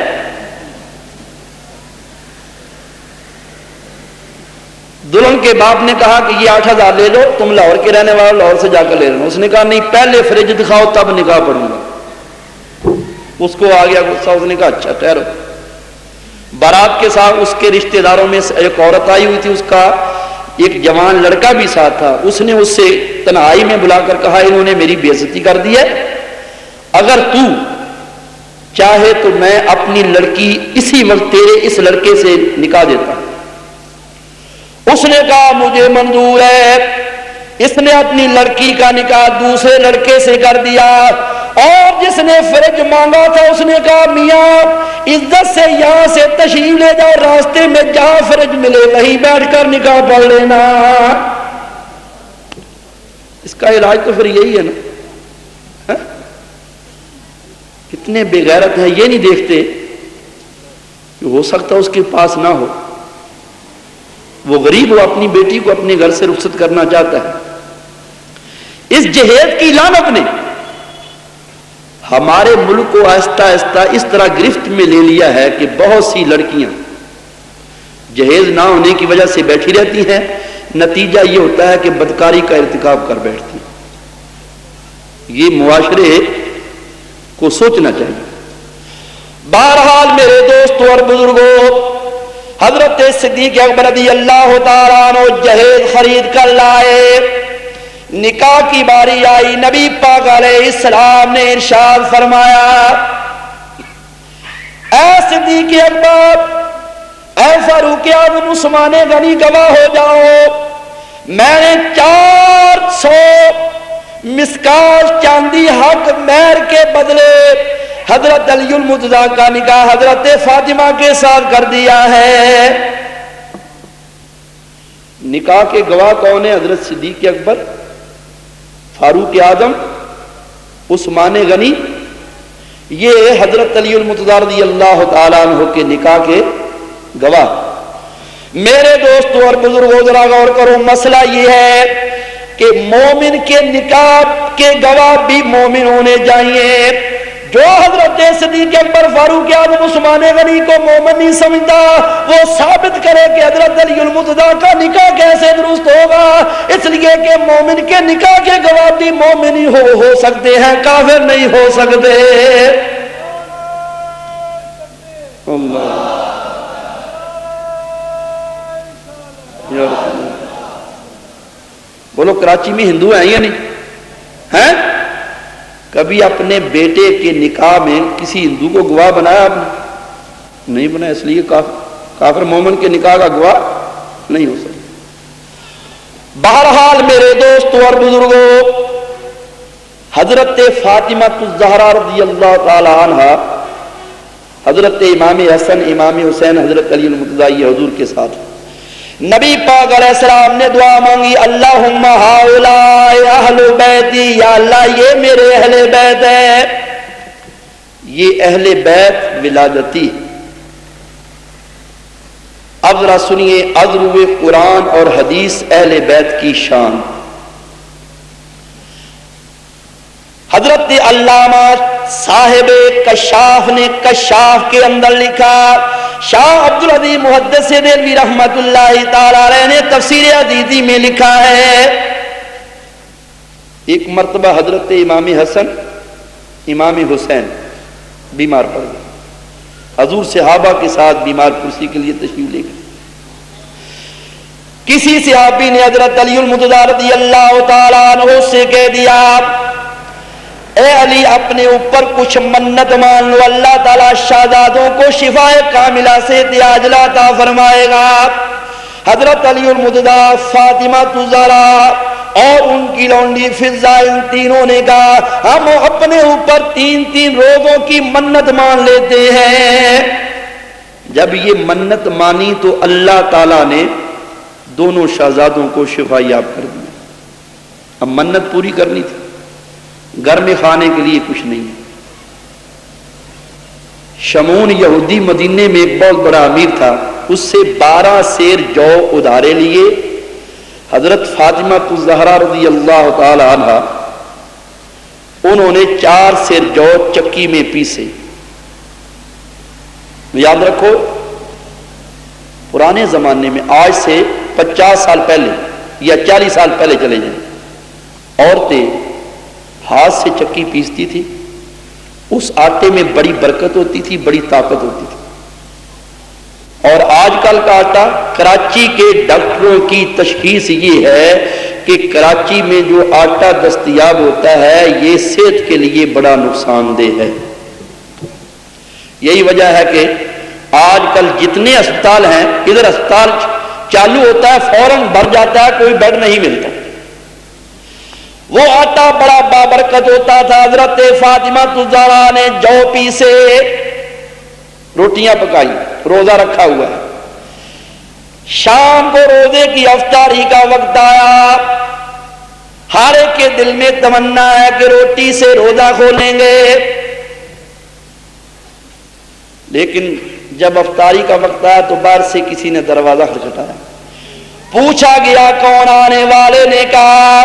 کے باپ نے کہا کہ یہ 8,000 لے لو، تم لاہور کے رہنے والا، لاہور سے جا کر لے لینا۔ اس نے کہا نہیں، پہلے فریج دکھاؤ تب نکاح پڑھوں گا۔ اس کو آ گیا غصہ، اس نے کہا اچھا ٹھہرو۔ بارات کے ساتھ اس کے رشتہ داروں میں ایک عورت آئی ہوئی تھی، اس کا ایک جوان لڑکا بھی ساتھ تھا۔ اس نے اس سے تنہائی میں بلا کر کہا انہوں نے میری بے عزتی کر دی ہے، اگر تو چاہے تو میں اپنی لڑکی اسی وقت تیرے اس لڑکے سے نکاح دیتا ہوں۔ اس نے کہا مجھے منظور ہے۔ اس نے اپنی لڑکی کا نکاح دوسرے لڑکے سے کر دیا، اور جس نے فرج مانگا تھا اس نے کہا میاں عزت سے یہاں سے تشریف لے جاؤ، راستے میں جہاں فرج ملے وہیں بیٹھ کر نکاح پڑھ لینا۔ اس کا علاج تو پھر یہی ہے نا۔ کتنے بے غیرت ہیں، یہ نہیں دیکھتے کہ ہو سکتا اس کے پاس نہ ہو، وہ غریب ہو، اپنی بیٹی کو اپنے گھر سے رخصت کرنا چاہتا ہے۔ اس جہیز کی لعنت نے ہمارے ملک کو آہستہ آہستہ اس طرح گرفت میں لے لیا ہے کہ بہت سی لڑکیاں جہیز نہ ہونے کی وجہ سے بیٹھی رہتی ہیں، نتیجہ یہ ہوتا ہے کہ بدکاری کا ارتکاب کر بیٹھتی ہیں۔ یہ معاشرے کو سوچنا چاہیے۔ بہرحال میرے دوستوں اور بزرگوں، حضرت صدیق اکبر رضی اللہ تعالیٰ عنہ جہیز خرید کر لائے، نکاح کی باری آئی، نبی پاک علیہ السلام نے ارشاد فرمایا اے صدیق اکبر، اے فاروق اعظم، عثمان غنی گواہ ہو جاؤ، میں نے 400 مسکال چاندی حق مہر کے بدلے حضرت علی المرتضیٰ کا نکاح حضرت فاطمہ کے ساتھ کر دیا ہے۔ نکاح کے گواہ کون ہیں؟ حضرت صدیق اکبر، فاروق اعظم، عثمان غنی، یہ حضرت علی المرتضیٰ رضی اللہ تعالیٰ عنہ کے نکاح کے گواہ۔ میرے دوستوں اور بزرگوں ذرا غور کرو، مسئلہ یہ ہے کہ مومن کے نکاح کے گواہ بھی مومن ہونے چاہیے۔ جو حضرت صدیق اکبر، فاروق اعظم، عثمان غنی کو مومن نہیں سمجھتا، وہ ثابت کرے کہ حضرت علی المرتضیٰ کا نکاح کیسے درست ہوگا، اس لیے کہ مومن کے نکاح کے گواہ بھی مومن ہی ہو سکتے ہیں، کافر نہیں ہو سکتے۔ اللہ بولو، کراچی میں ہندو ہیں یا نہیں ہیں؟ کبھی اپنے بیٹے کے نکاح میں کسی ہندو کو گواہ بنایا آپ نے؟ نہیں بنایا، اس لیے کافر مومن کے نکاح کا گواہ نہیں ہو سکتا۔ بہرحال میرے دوستوں اور بزرگوں، حضرت فاطمہ الزہرا رضی اللہ تعالی عنہ، حضرت امام حسن، امام حسین، حضرت علی المرتضیٰ یہ حضور کے ساتھ، نبی پاک علیہ السلام نے دعا مانگی اللہم ہؤلاء اہل بیتی، یا اللہ یہ میرے اہل بیت ہے۔ یہ اہل بیت ولادتی۔ اب ذرا سنیے عذر قرآن اور حدیث اہل بیت کی شان۔ حضرت علامہ صاحب کشاف نے کشاف کے اندر لکھا، شاہ عبدالعزیز محدث دہلوی رحمت اللہ تعالی علیہ نے تفسیر عزیزی میں لکھا ہے، ایک مرتبہ حضرت امام حسن، امام حسین بیمار پڑ گئے، حضور صحابہ کے ساتھ بیمار کرسی کے لیے تشریف لے گئے۔ کسی صحابی نے حضرت علی المرتضیٰ رضی اللہ تعالیٰ عنہ سے کہہ دیا اے علی اپنے اوپر کچھ منت مان لو، اللہ تعالیٰ شہزادوں کو شفاء کاملہ سے عاجلہ عطا فرمائے گا۔ حضرت علی المرتضیٰ، فاطمہ الزہرا اور ان کی لونڈی فضہ، ان تینوں نے کہا ہم اپنے اوپر 3 روزوں کی منت مان لیتے ہیں۔ جب یہ منت مانی تو اللہ تعالیٰ نے دونوں شہزادوں کو شفا یاب کر دیا۔ اب منت پوری کرنی تھی، گھر میں کھانے کے لیے کچھ نہیں۔ شمون یہودی مدینے میں ایک بہت بڑا امیر تھا، اس سے 12 سیر جو ادھارے لیے۔ حضرت فاطمہ الزہرا رضی اللہ تعالی عنہ، انہوں نے 4 سیر جو چکی میں پیسے۔ یاد رکھو پرانے زمانے میں، آج سے 50 سال پہلے یا 40 سال پہلے چلے جائیں، عورتیں ہاتھ سے چکی پیستی تھی، اس آٹے میں بڑی برکت ہوتی تھی، بڑی طاقت ہوتی تھی۔ اور آج کل کا آٹا، کراچی کے ڈاکٹروں کی تشخیص یہ ہے کہ کراچی میں جو آٹا دستیاب ہوتا ہے یہ صحت کے لیے بڑا نقصان دہ ہے۔ یہی وجہ ہے کہ آج کل جتنے اسپتال ہیں، ادھر اسپتال چالو ہوتا ہے فوراً بھر جاتا ہے، کوئی بیڈ نہیں ملتا۔ وہ آٹا بڑا بابرکت ہوتا تھا۔ حضرت فاطمہ الزہرا نے جو پیسے روٹیاں پکائی، روزہ رکھا ہوا ہے، شام کو روزے کی افطاری کا وقت آیا، ہر ایک کے دل میں تمنا ہے کہ روٹی سے روزہ کھولیں گے، لیکن جب افطاری کا وقت آیا تو باہر سے کسی نے دروازہ کھٹکھٹایا، پوچھا گیا کون؟ آنے والے نے کہا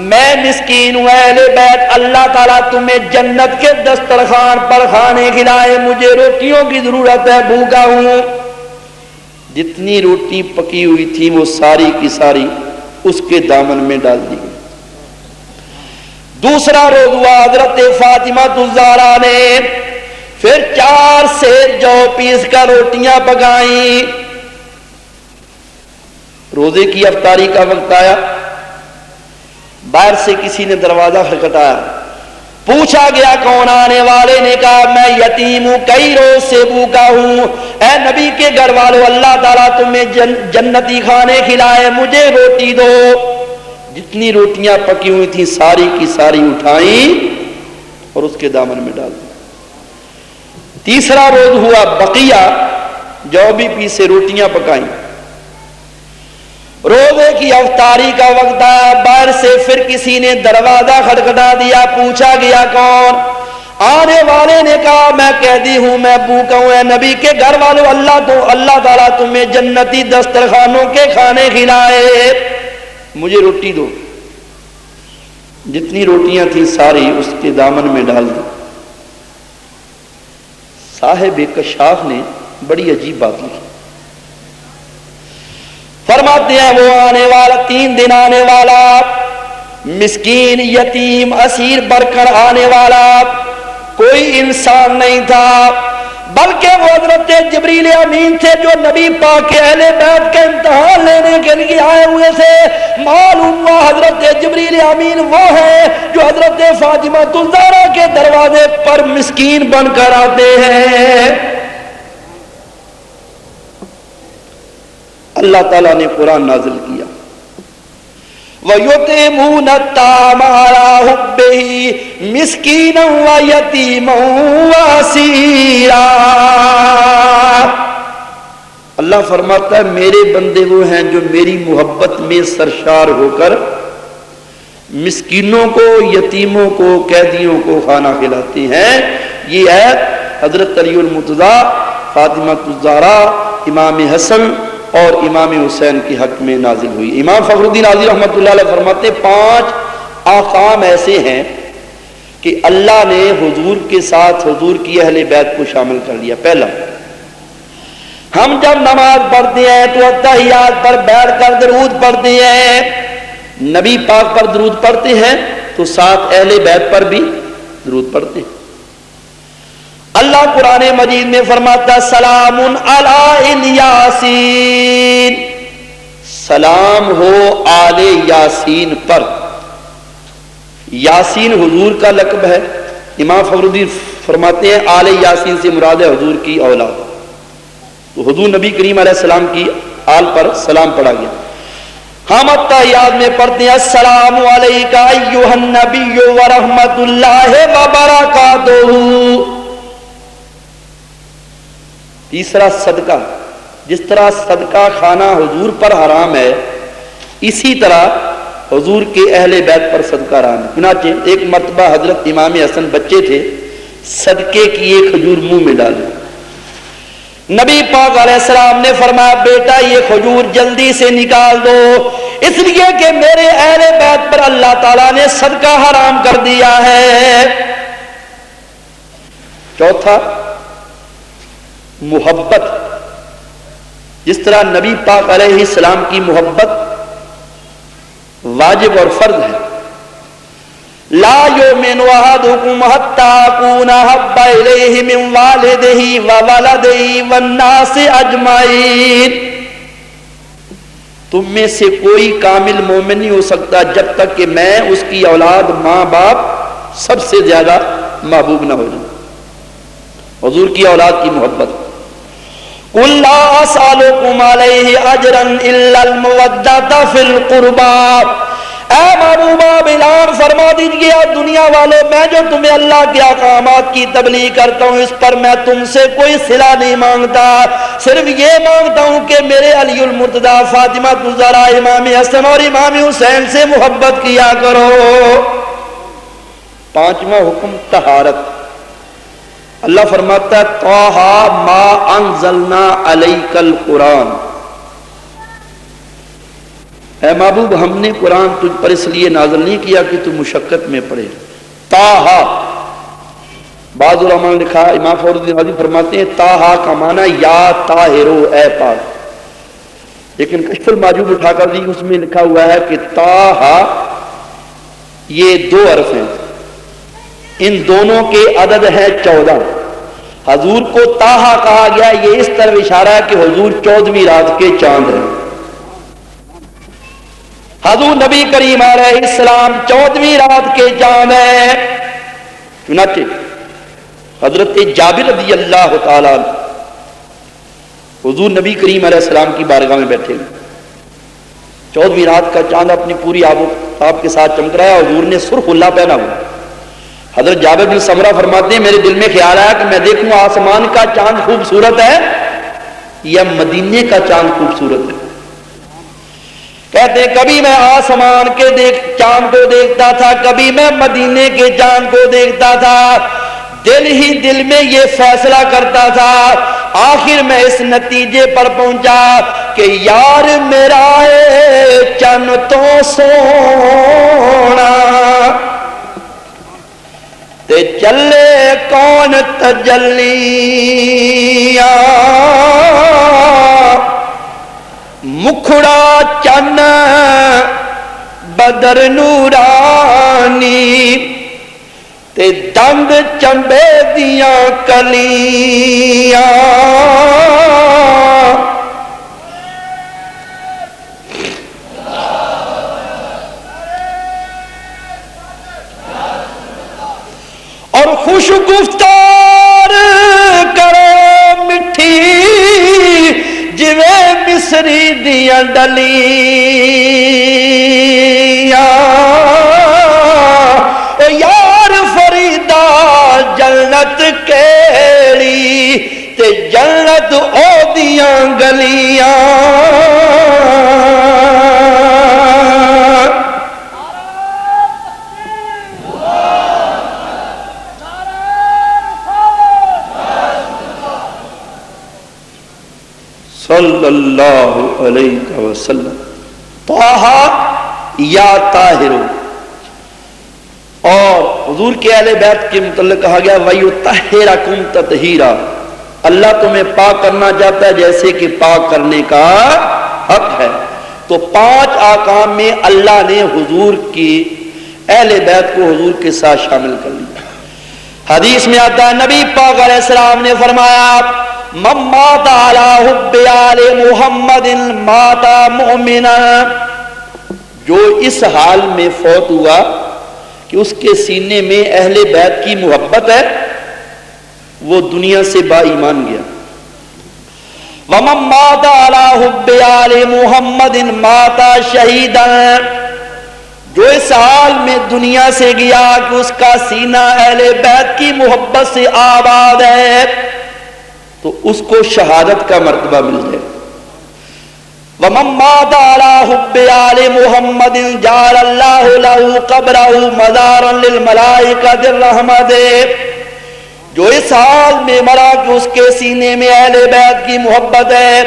میں مسکین ہوں، اہل بیت، اللہ تعالیٰ تمہیں جنت کے دسترخوان پر کھانے کھلائے، مجھے روٹیوں کی ضرورت ہے، بھوکا ہوں۔ جتنی روٹی پکی ہوئی تھی وہ ساری کی ساری اس کے دامن میں ڈال دی گئی۔ دوسرا روز ہوا، حضرت فاطمہ الزہرا نے پھر 4 سیر جو پیس کر روٹیاں پکائیں۔ روزے کی افطاری کا وقت آیا، باہر سے کسی نے دروازہ کھٹکھٹایا، پوچھا گیا کون؟ آنے والے نے کہا میں یتیم ہوں، کئی روز سے بھوکا ہوں، اے نبی کے گھر والوں، اللہ تعالیٰ تمہیں جنتی کھانے کھلائے، مجھے روٹی دو۔ جتنی روٹیاں پکی ہوئی تھیں ساری کی ساری اٹھائیں اور اس کے دامن میں ڈال دی۔ تیسرا روز ہوا، بقیہ جو بھی پیسے روٹیاں پکائیں، روزے کی افطاری کا وقت آیا، باہر سے پھر کسی نے دروازہ کھٹکھٹا دیا، پوچھا گیا کون؟ آنے والے نے کہا میں قیدی ہوں، میں بھوکا ہوں، اے نبی کے گھر والوں، اللہ تعالیٰ تمہیں جنتی دسترخوانوں کے کھانے کھلائے، مجھے روٹی دو۔ جتنی روٹیاں تھیں ساری اس کے دامن میں ڈال دی۔ صاحب کشاف نے بڑی عجیب بات لکھی، فرماتے ہیں وہ آنے والا 3 دن آنے والا، مسکین، یتیم، اسیر بن کر آنے والا کوئی انسان نہیں تھا، بلکہ وہ حضرت جبریل امین تھے جو نبی پاک کے اہل بیت کا امتحان لینے کے لیے آئے ہوئے تھے۔ معلوم ہوا حضرت جبریل امین وہ ہیں جو حضرت فاطمہ الزہرا کے دروازے پر مسکین بن کر آتے ہیں۔ اللہ تعالیٰ نے قرآن نازل کیا، وَيُطْعِمُونَ الطَّعَامَ عَلَىٰ حُبِّهِ مِسْكِينًا وَيَتِيمًا وَأَسِيرًا۔ اللہ فرماتا ہے میرے بندے وہ ہیں جو میری محبت میں سرشار ہو کر مسکینوں کو، یتیموں کو، قیدیوں کو کھانا کھلاتے ہیں۔ یہ ہے حضرت علی المرتضیٰ، فاطمہ الزہرا، امام حسن اور امام حسین کے حق میں نازل ہوئی۔ امام فخر الدین رازی رحمۃ اللہ علیہ فرماتے ہیں 5 احکام ایسے ہیں کہ اللہ نے حضور کے ساتھ حضور کی اہل بیت کو شامل کر لیا۔ پہلا، ہم جب نماز پڑھتے ہیں تو اتحیات پر بیٹھ کر درود پڑھتے ہیں، نبی پاک پر درود پڑھتے ہیں تو ساتھ اہل بیت پر بھی درود پڑھتے ہیں۔ اللہ قرآن مجید میں فرماتا سلام علی الیاسین، سلام ہو آل یاسین پر۔ یاسین حضور کا لقب ہے۔ امام فخر الدین فرماتے ہیں آل یاسین سے مراد ہے حضور کی اولاد، تو حضور نبی کریم علیہ السلام کی آل پر سلام پڑھا گیا۔ ہم اتحیات میں پڑھتے ہیں السلام علیکہ ایھا النبی ورحمۃ اللہ وبرکاتہ۔ تیسرا، صدقہ، جس طرح صدقہ کھانا حضور پر حرام ہے اسی طرح حضور کے اہل بیت پر صدقہ حرام ہے۔ چنانچہ ایک مرتبہ حضرت امام حسن بچے تھے، صدقے کی ایک کھجور منہ میں ڈالی، نبی پاک علیہ السلام نے فرمایا بیٹا یہ کھجور جلدی سے نکال دو، اس لیے کہ میرے اہل بیت پر اللہ تعالیٰ نے صدقہ حرام کر دیا ہے۔ چوتھا، محبت، جس طرح نبی پاک علیہ السلام کی محبت واجب اور فرض ہے. لا یؤمن احدکم حتی اکون احب الیہ من والدہ وولدہ والناس اجمعین. تم میں سے کوئی کامل مومن نہیں ہو سکتا جب تک کہ میں اس کی اولاد ماں باپ سب سے زیادہ محبوب نہ ہو جاؤں. حضور کی اولاد کی محبت. قل لا اسألکم علیہ اجرا الا المودۃ فی القربى. اے محبوبہ اعلان فرما دیجیے دنیا والے میں جو تمہیں اللہ کے احکامات کی تبلیغ کرتا ہوں اس پر میں تم سے کوئی صلہ نہیں مانگتا، صرف یہ مانگتا ہوں کہ میرے علی المرتضیٰ فاطمہ الزہرا امام حسن اور امام حسین سے محبت کیا کرو. پانچواں حکم طہارت. اللہ فرماتا ہے طٰہٰ ما انزلنا علیک القرآن. اے محبوب ہم نے قرآن تجھ پر اس لیے نازل نہیں کیا کہ تو مشقت میں پڑے. طٰہٰ بعض علماء نے لکھا، امام فخر الدین رازی فرماتے ہیں طٰہٰ کا معنی یا طاہرو اے پاک، لیکن کشف المحجوب اٹھا کر دی اس میں لکھا ہوا ہے کہ طٰہٰ یہ دو حرف ہیں، ان دونوں کے عدد ہے 14. حضور کو طٰہٰ کہا گیا یہ اس طرح اشارہ ہے کہ حضور 14ویں رات کے چاند ہیں. حضور نبی کریم علیہ السلام 14ویں رات کے چاند ہیں. چنانچہ حضرت جابر رضی اللہ تعالیٰ حضور نبی کریم علیہ السلام کی بارگاہ میں بیٹھے ہیں. 14ویں رات کا چاند اپنی پوری آب و تاب کے ساتھ چمک رہا ہے. حضور نے سرخ اللہ پہنا ہوا. حضرت جابر بن سمرہ فرماتے ہیں میرے دل میں خیال آیا کہ میں دیکھوں آسمان کا چاند خوبصورت ہے یا مدینے کا چاند خوبصورت ہے. کہتے ہیں کبھی میں آسمان کے چاند کو دیکھتا تھا، کبھی میں مدینے کے چاند کو دیکھتا تھا. دل ہی دل میں یہ فیصلہ کرتا تھا. آخر میں اس نتیجے پر پہنچا کہ یار میرا چن تو سونا تے چلے کون تجلیاں مکھڑا چن بدر نورانی تے دند چمبے دیاں کلیاں. اور خوش گفتار کرو مٹھی جویں مصری دیاں ڈلیاں. یار فریدا جنت کیڑی تے جنت او دیاں گلیاں. صلی اللہ علیہ وسلم. طٰہٰ یا طاہر. اور حضور کے اہل بیت کے متعلق کہا گیا وَيُطَهِّرَكُمْ تَطْهِيرًا. اللہ تمہیں پاک کرنا چاہتا ہے جیسے کہ پاک کرنے کا حق ہے. تو 5 احکام میں اللہ نے حضور کی اہل بیت کو حضور کے ساتھ شامل کر لیا. حدیث میں آتا ہے نبی پاک علیہ السلام نے فرمایا من مات علی حب آل محمد مات مؤمنا. جو اس حال میں فوت ہوا کہ اس کے سینے میں اہل بیت کی محبت ہے وہ دنیا سے با ایمان گیا. ومن مات علی حب آل محمد مات شہیدا. جو اس حال میں دنیا سے گیا کہ اس کا سینہ اہل بیت کی محبت سے آباد ہے تو اس کو شہادت کا مرتبہ مل جائے. وَمَن مَّاتَ عَلَىٰ حُبِّ آلِ مُحَمَّدٍ جَعَلَ اللَّهُ لَهُ قَبْرَهُ مَزَارًا لِلْمَلَائِكَةِ الرَّحْمَةِ. جو اس حال میں مرا کہ اس کے سینے میں اہل بیت کی محبت ہے،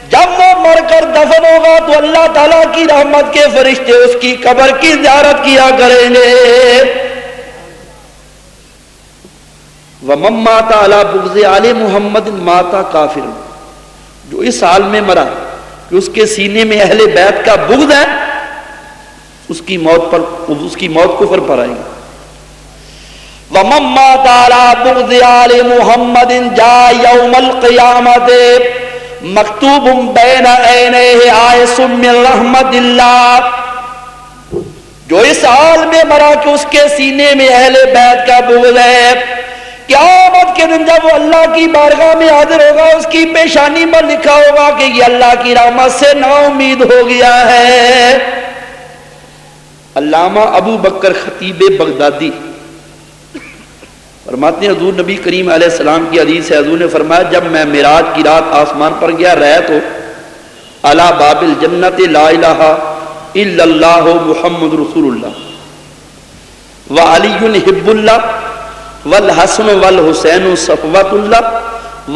جب وہ مر کر دفن ہوگا تو اللہ تعالیٰ کی رحمت کے فرشتے اس کی قبر کی زیارت کیا کریں گے. وَمَن مَّاتَ عَلَىٰ بُغْضِ آلِ مُحَمَّدٍ مَّاتَ كَافِرًا. جو اس حال میں مرا کہ اس کے سینے میں اہل بیت کا بغض ہے، اس کی موت کفر پر آئے گی۔ وَمَن مَّاتَ عَلَىٰ بُغْضِ آلِ مُحَمَّدٍ جَاءَ يَوْمَ الْقِيَامَةِ مَكْتُوبٌ بَيْنَ عَيْنَيْهِ آیَةٌ مِّن رَحْمَتِ اللَّهِ، جو اس حال میں مرا کہ اس کے سینے میں اہل بیت کا بغض ہے، قیامت کے دن جب وہ اللہ کی بارگاہ میں حاضر ہوگا اس کی پیشانی پر لکھا ہوگا کہ یہ اللہ کی رحمت سے نا امید ہو گیا ہے۔ علامہ ابو بکر خطیب بغدادی فرماتے ہیں حضور نبی کریم علیہ السلام کی حدیث ہے، حضور نے فرمایا جب میں معراج کی رات آسمان پر گیا رہا تو علی باب الجنت لا الہ الا اللہ محمد رسول اللہ وعلی حب اللہ والحسن والحسین صفوۃ اللہ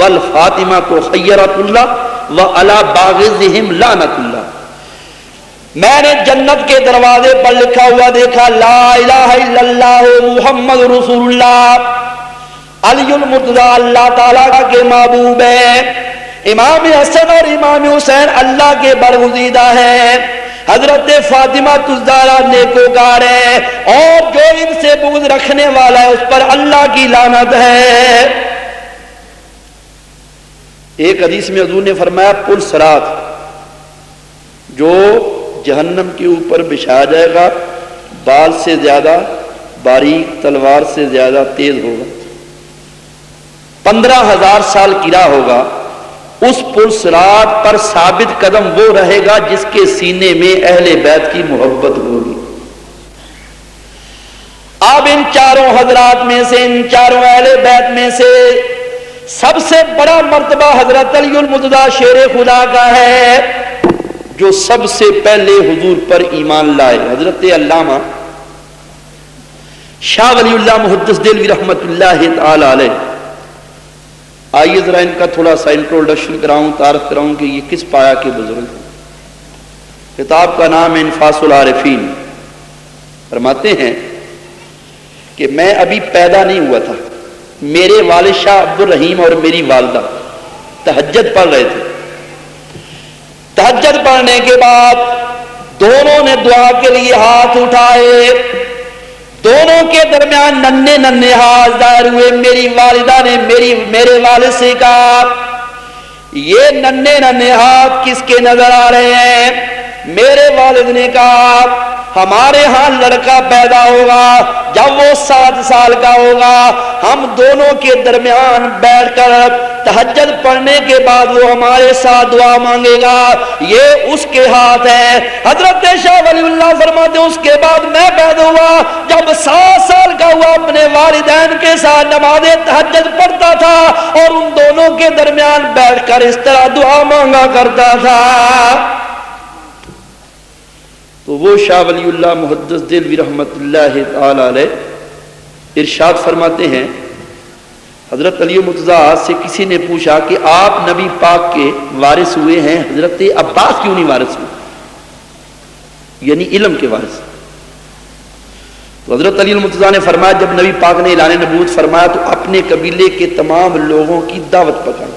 والفاطمہ خیرۃ اللہ وعلی باغضہم لعنۃ اللہ۔ میں نے جنت کے دروازے پر لکھا ہوا دیکھا لا الہ الا اللہ محمد رسول اللہ، علی المرتضی اللہ تعالیٰ کے محبوب ہے، امام حسن اور امام حسین اللہ کے برگزیدہ ہیں، حضرت فاطمہ الزہرا نیکوکار ہے، اور جو ان سے بغض رکھنے والا ہے اس پر اللہ کی لعنت ہے۔ ایک حدیث میں حضور نے فرمایا پل صراط جو جہنم کے اوپر بچھایا جائے گا بال سے زیادہ باریک تلوار سے زیادہ تیز ہوگا، 15,000 سال کی راہ ہوگا، اس پل صراط پر ثابت قدم وہ رہے گا جس کے سینے میں اہل بیت کی محبت ہوگی۔ اب ان چاروں حضرات میں سے، ان چاروں اہل بیت میں سے سب سے بڑا مرتبہ حضرت علی المرتضی شیر خدا کا ہے، جو سب سے پہلے حضور پر ایمان لائے۔ حضرت علامہ شاہ ولی اللہ محدث دہلوی رحمت اللہ تعالی علیہ، آئیے ذرا ان کا تھوڑا سا انٹروڈکشن کراؤں، تعارف کراؤں کہ یہ کس پایا کے بزرگ ہیں۔ کتاب کا نام ہے انفاس العارفین۔ فرماتے ہیں کہ میں ابھی پیدا نہیں ہوا تھا، میرے والد شاہ عبد الرحیم اور میری والدہ تہجد پڑھ رہے تھے، تہجد پڑھنے کے بعد دونوں نے دعا کے لیے ہاتھ اٹھائے، دونوں کے درمیان ننھے ننھے ہاتھ ظاہر ہوئے۔ میری والدہ نے میرے والد سے کہا یہ ننھے ننھے ہاتھ کس کے نظر آ رہے ہیں؟ میرے والد نے کہا ہمارے ہاں لڑکا پیدا ہوگا، جب وہ 7 سال کا ہوگا ہم دونوں کے درمیان بیٹھ کر تہجد پڑھنے کے بعد وہ ہمارے ساتھ دعا مانگے گا، یہ اس کے ہاتھ ہے۔ حضرت شاہ ولی اللہ فرماتے اس کے بعد میں پیدا ہوا، جب 7 سال کا ہوا اپنے والدین کے ساتھ نماز تہجد پڑھتا تھا اور ان دونوں کے درمیان بیٹھ کر اس طرح دعا مانگا کرتا تھا۔ تو وہ شاہ ولی اللہ محدث دہلوی رحمت اللہ تعالی علیہ ارشاد فرماتے ہیں، حضرت علی مرتضیٰ سے کسی نے پوچھا کہ آپ نبی پاک کے وارث ہوئے ہیں، حضرت عباس کیوں نہیں وارث ہوئے؟ یعنی علم کے وارث۔ تو حضرت علی مرتضیٰ نے فرمایا جب نبی پاک نے اعلان نبوت فرمایا تو اپنے قبیلے کے تمام لوگوں کی دعوت پکائی،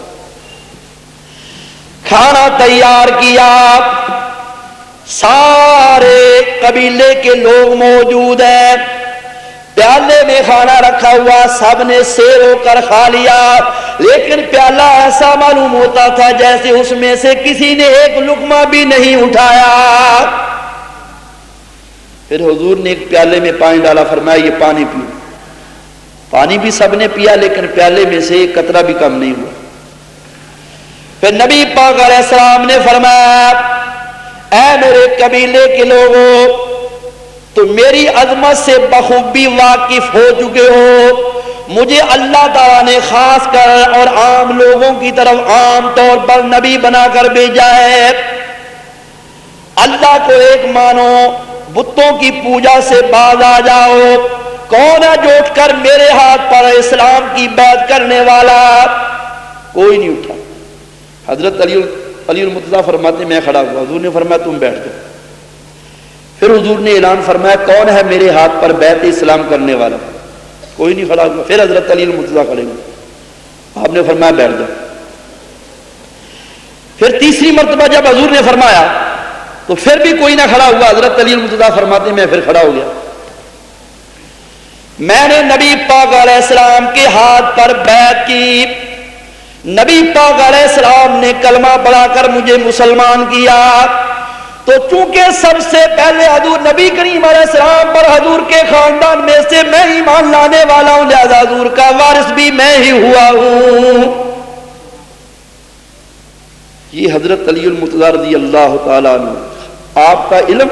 کھانا تیار کیا، سارے قبیلے کے لوگ موجود ہیں، پیالے میں کھانا رکھا ہوا، سب نے سیر ہو کر کھا لیا، لیکن پیالہ ایسا معلوم ہوتا تھا جیسے اس میں سے کسی نے ایک لقمہ بھی نہیں اٹھایا۔ پھر حضور نے ایک پیالے میں پانی ڈالا، فرمایا یہ پانی پیو۔ پانی بھی سب نے پیا لیکن پیالے میں سے ایک قطرہ بھی کم نہیں ہوا۔ پھر نبی پاک علیہ السلام نے فرمایا اے میرے قبیلے کے لوگوں، تو میری عظمت سے بخوبی واقف ہو چکے ہو، مجھے اللہ تعالیٰ نے خاص کر اور عام لوگوں کی طرف عام طور پر نبی بنا کر بھیجا ہے۔ اللہ کو ایک مانو، بتوں کی پوجا سے باز آ جاؤ۔ کون ہے جو اٹھ کر میرے ہاتھ پر اسلام کی بیعت کرنے والا؟ کوئی نہیں اٹھا۔ حضرت علی المرتضیٰ فرماتے میں کھڑا ہوا، حضور نے فرمایا تم بیٹھ جاؤ۔ پھر حضور نے اعلان فرمایا کون ہے میرے ہاتھ پر بیعت اسلام کرنے والا؟ کوئی نہیں کھڑا ہوا۔ پھر حضرت علی المرتضیٰ کھڑے ہوئے، آپ نے فرمایا بیٹھ جاؤ۔ پھر تیسری مرتبہ جب حضور نے فرمایا تو پھر بھی کوئی نہ کھڑا ہوا. حضرت علی المرتضیٰ فرماتے میں پھر کھڑا ہو گیا. میں نے نبی پاک علیہ السلام کے ہاتھ پر بیعت کی. نبی پاک علیہ السلام نے کلمہ پڑھا کر مجھے مسلمان کیا. تو چونکہ سب سے پہلے حضور نبی کریم علیہ السلام پر حضور کے خاندان میں سے میں ایمان لانے والا ہوں، لہذا حضور کا وارث بھی میں ہی ہوا ہوں. یہ حضرت علی المرتضیٰ رضی اللہ تعالیٰ عنہ، آپ کا علم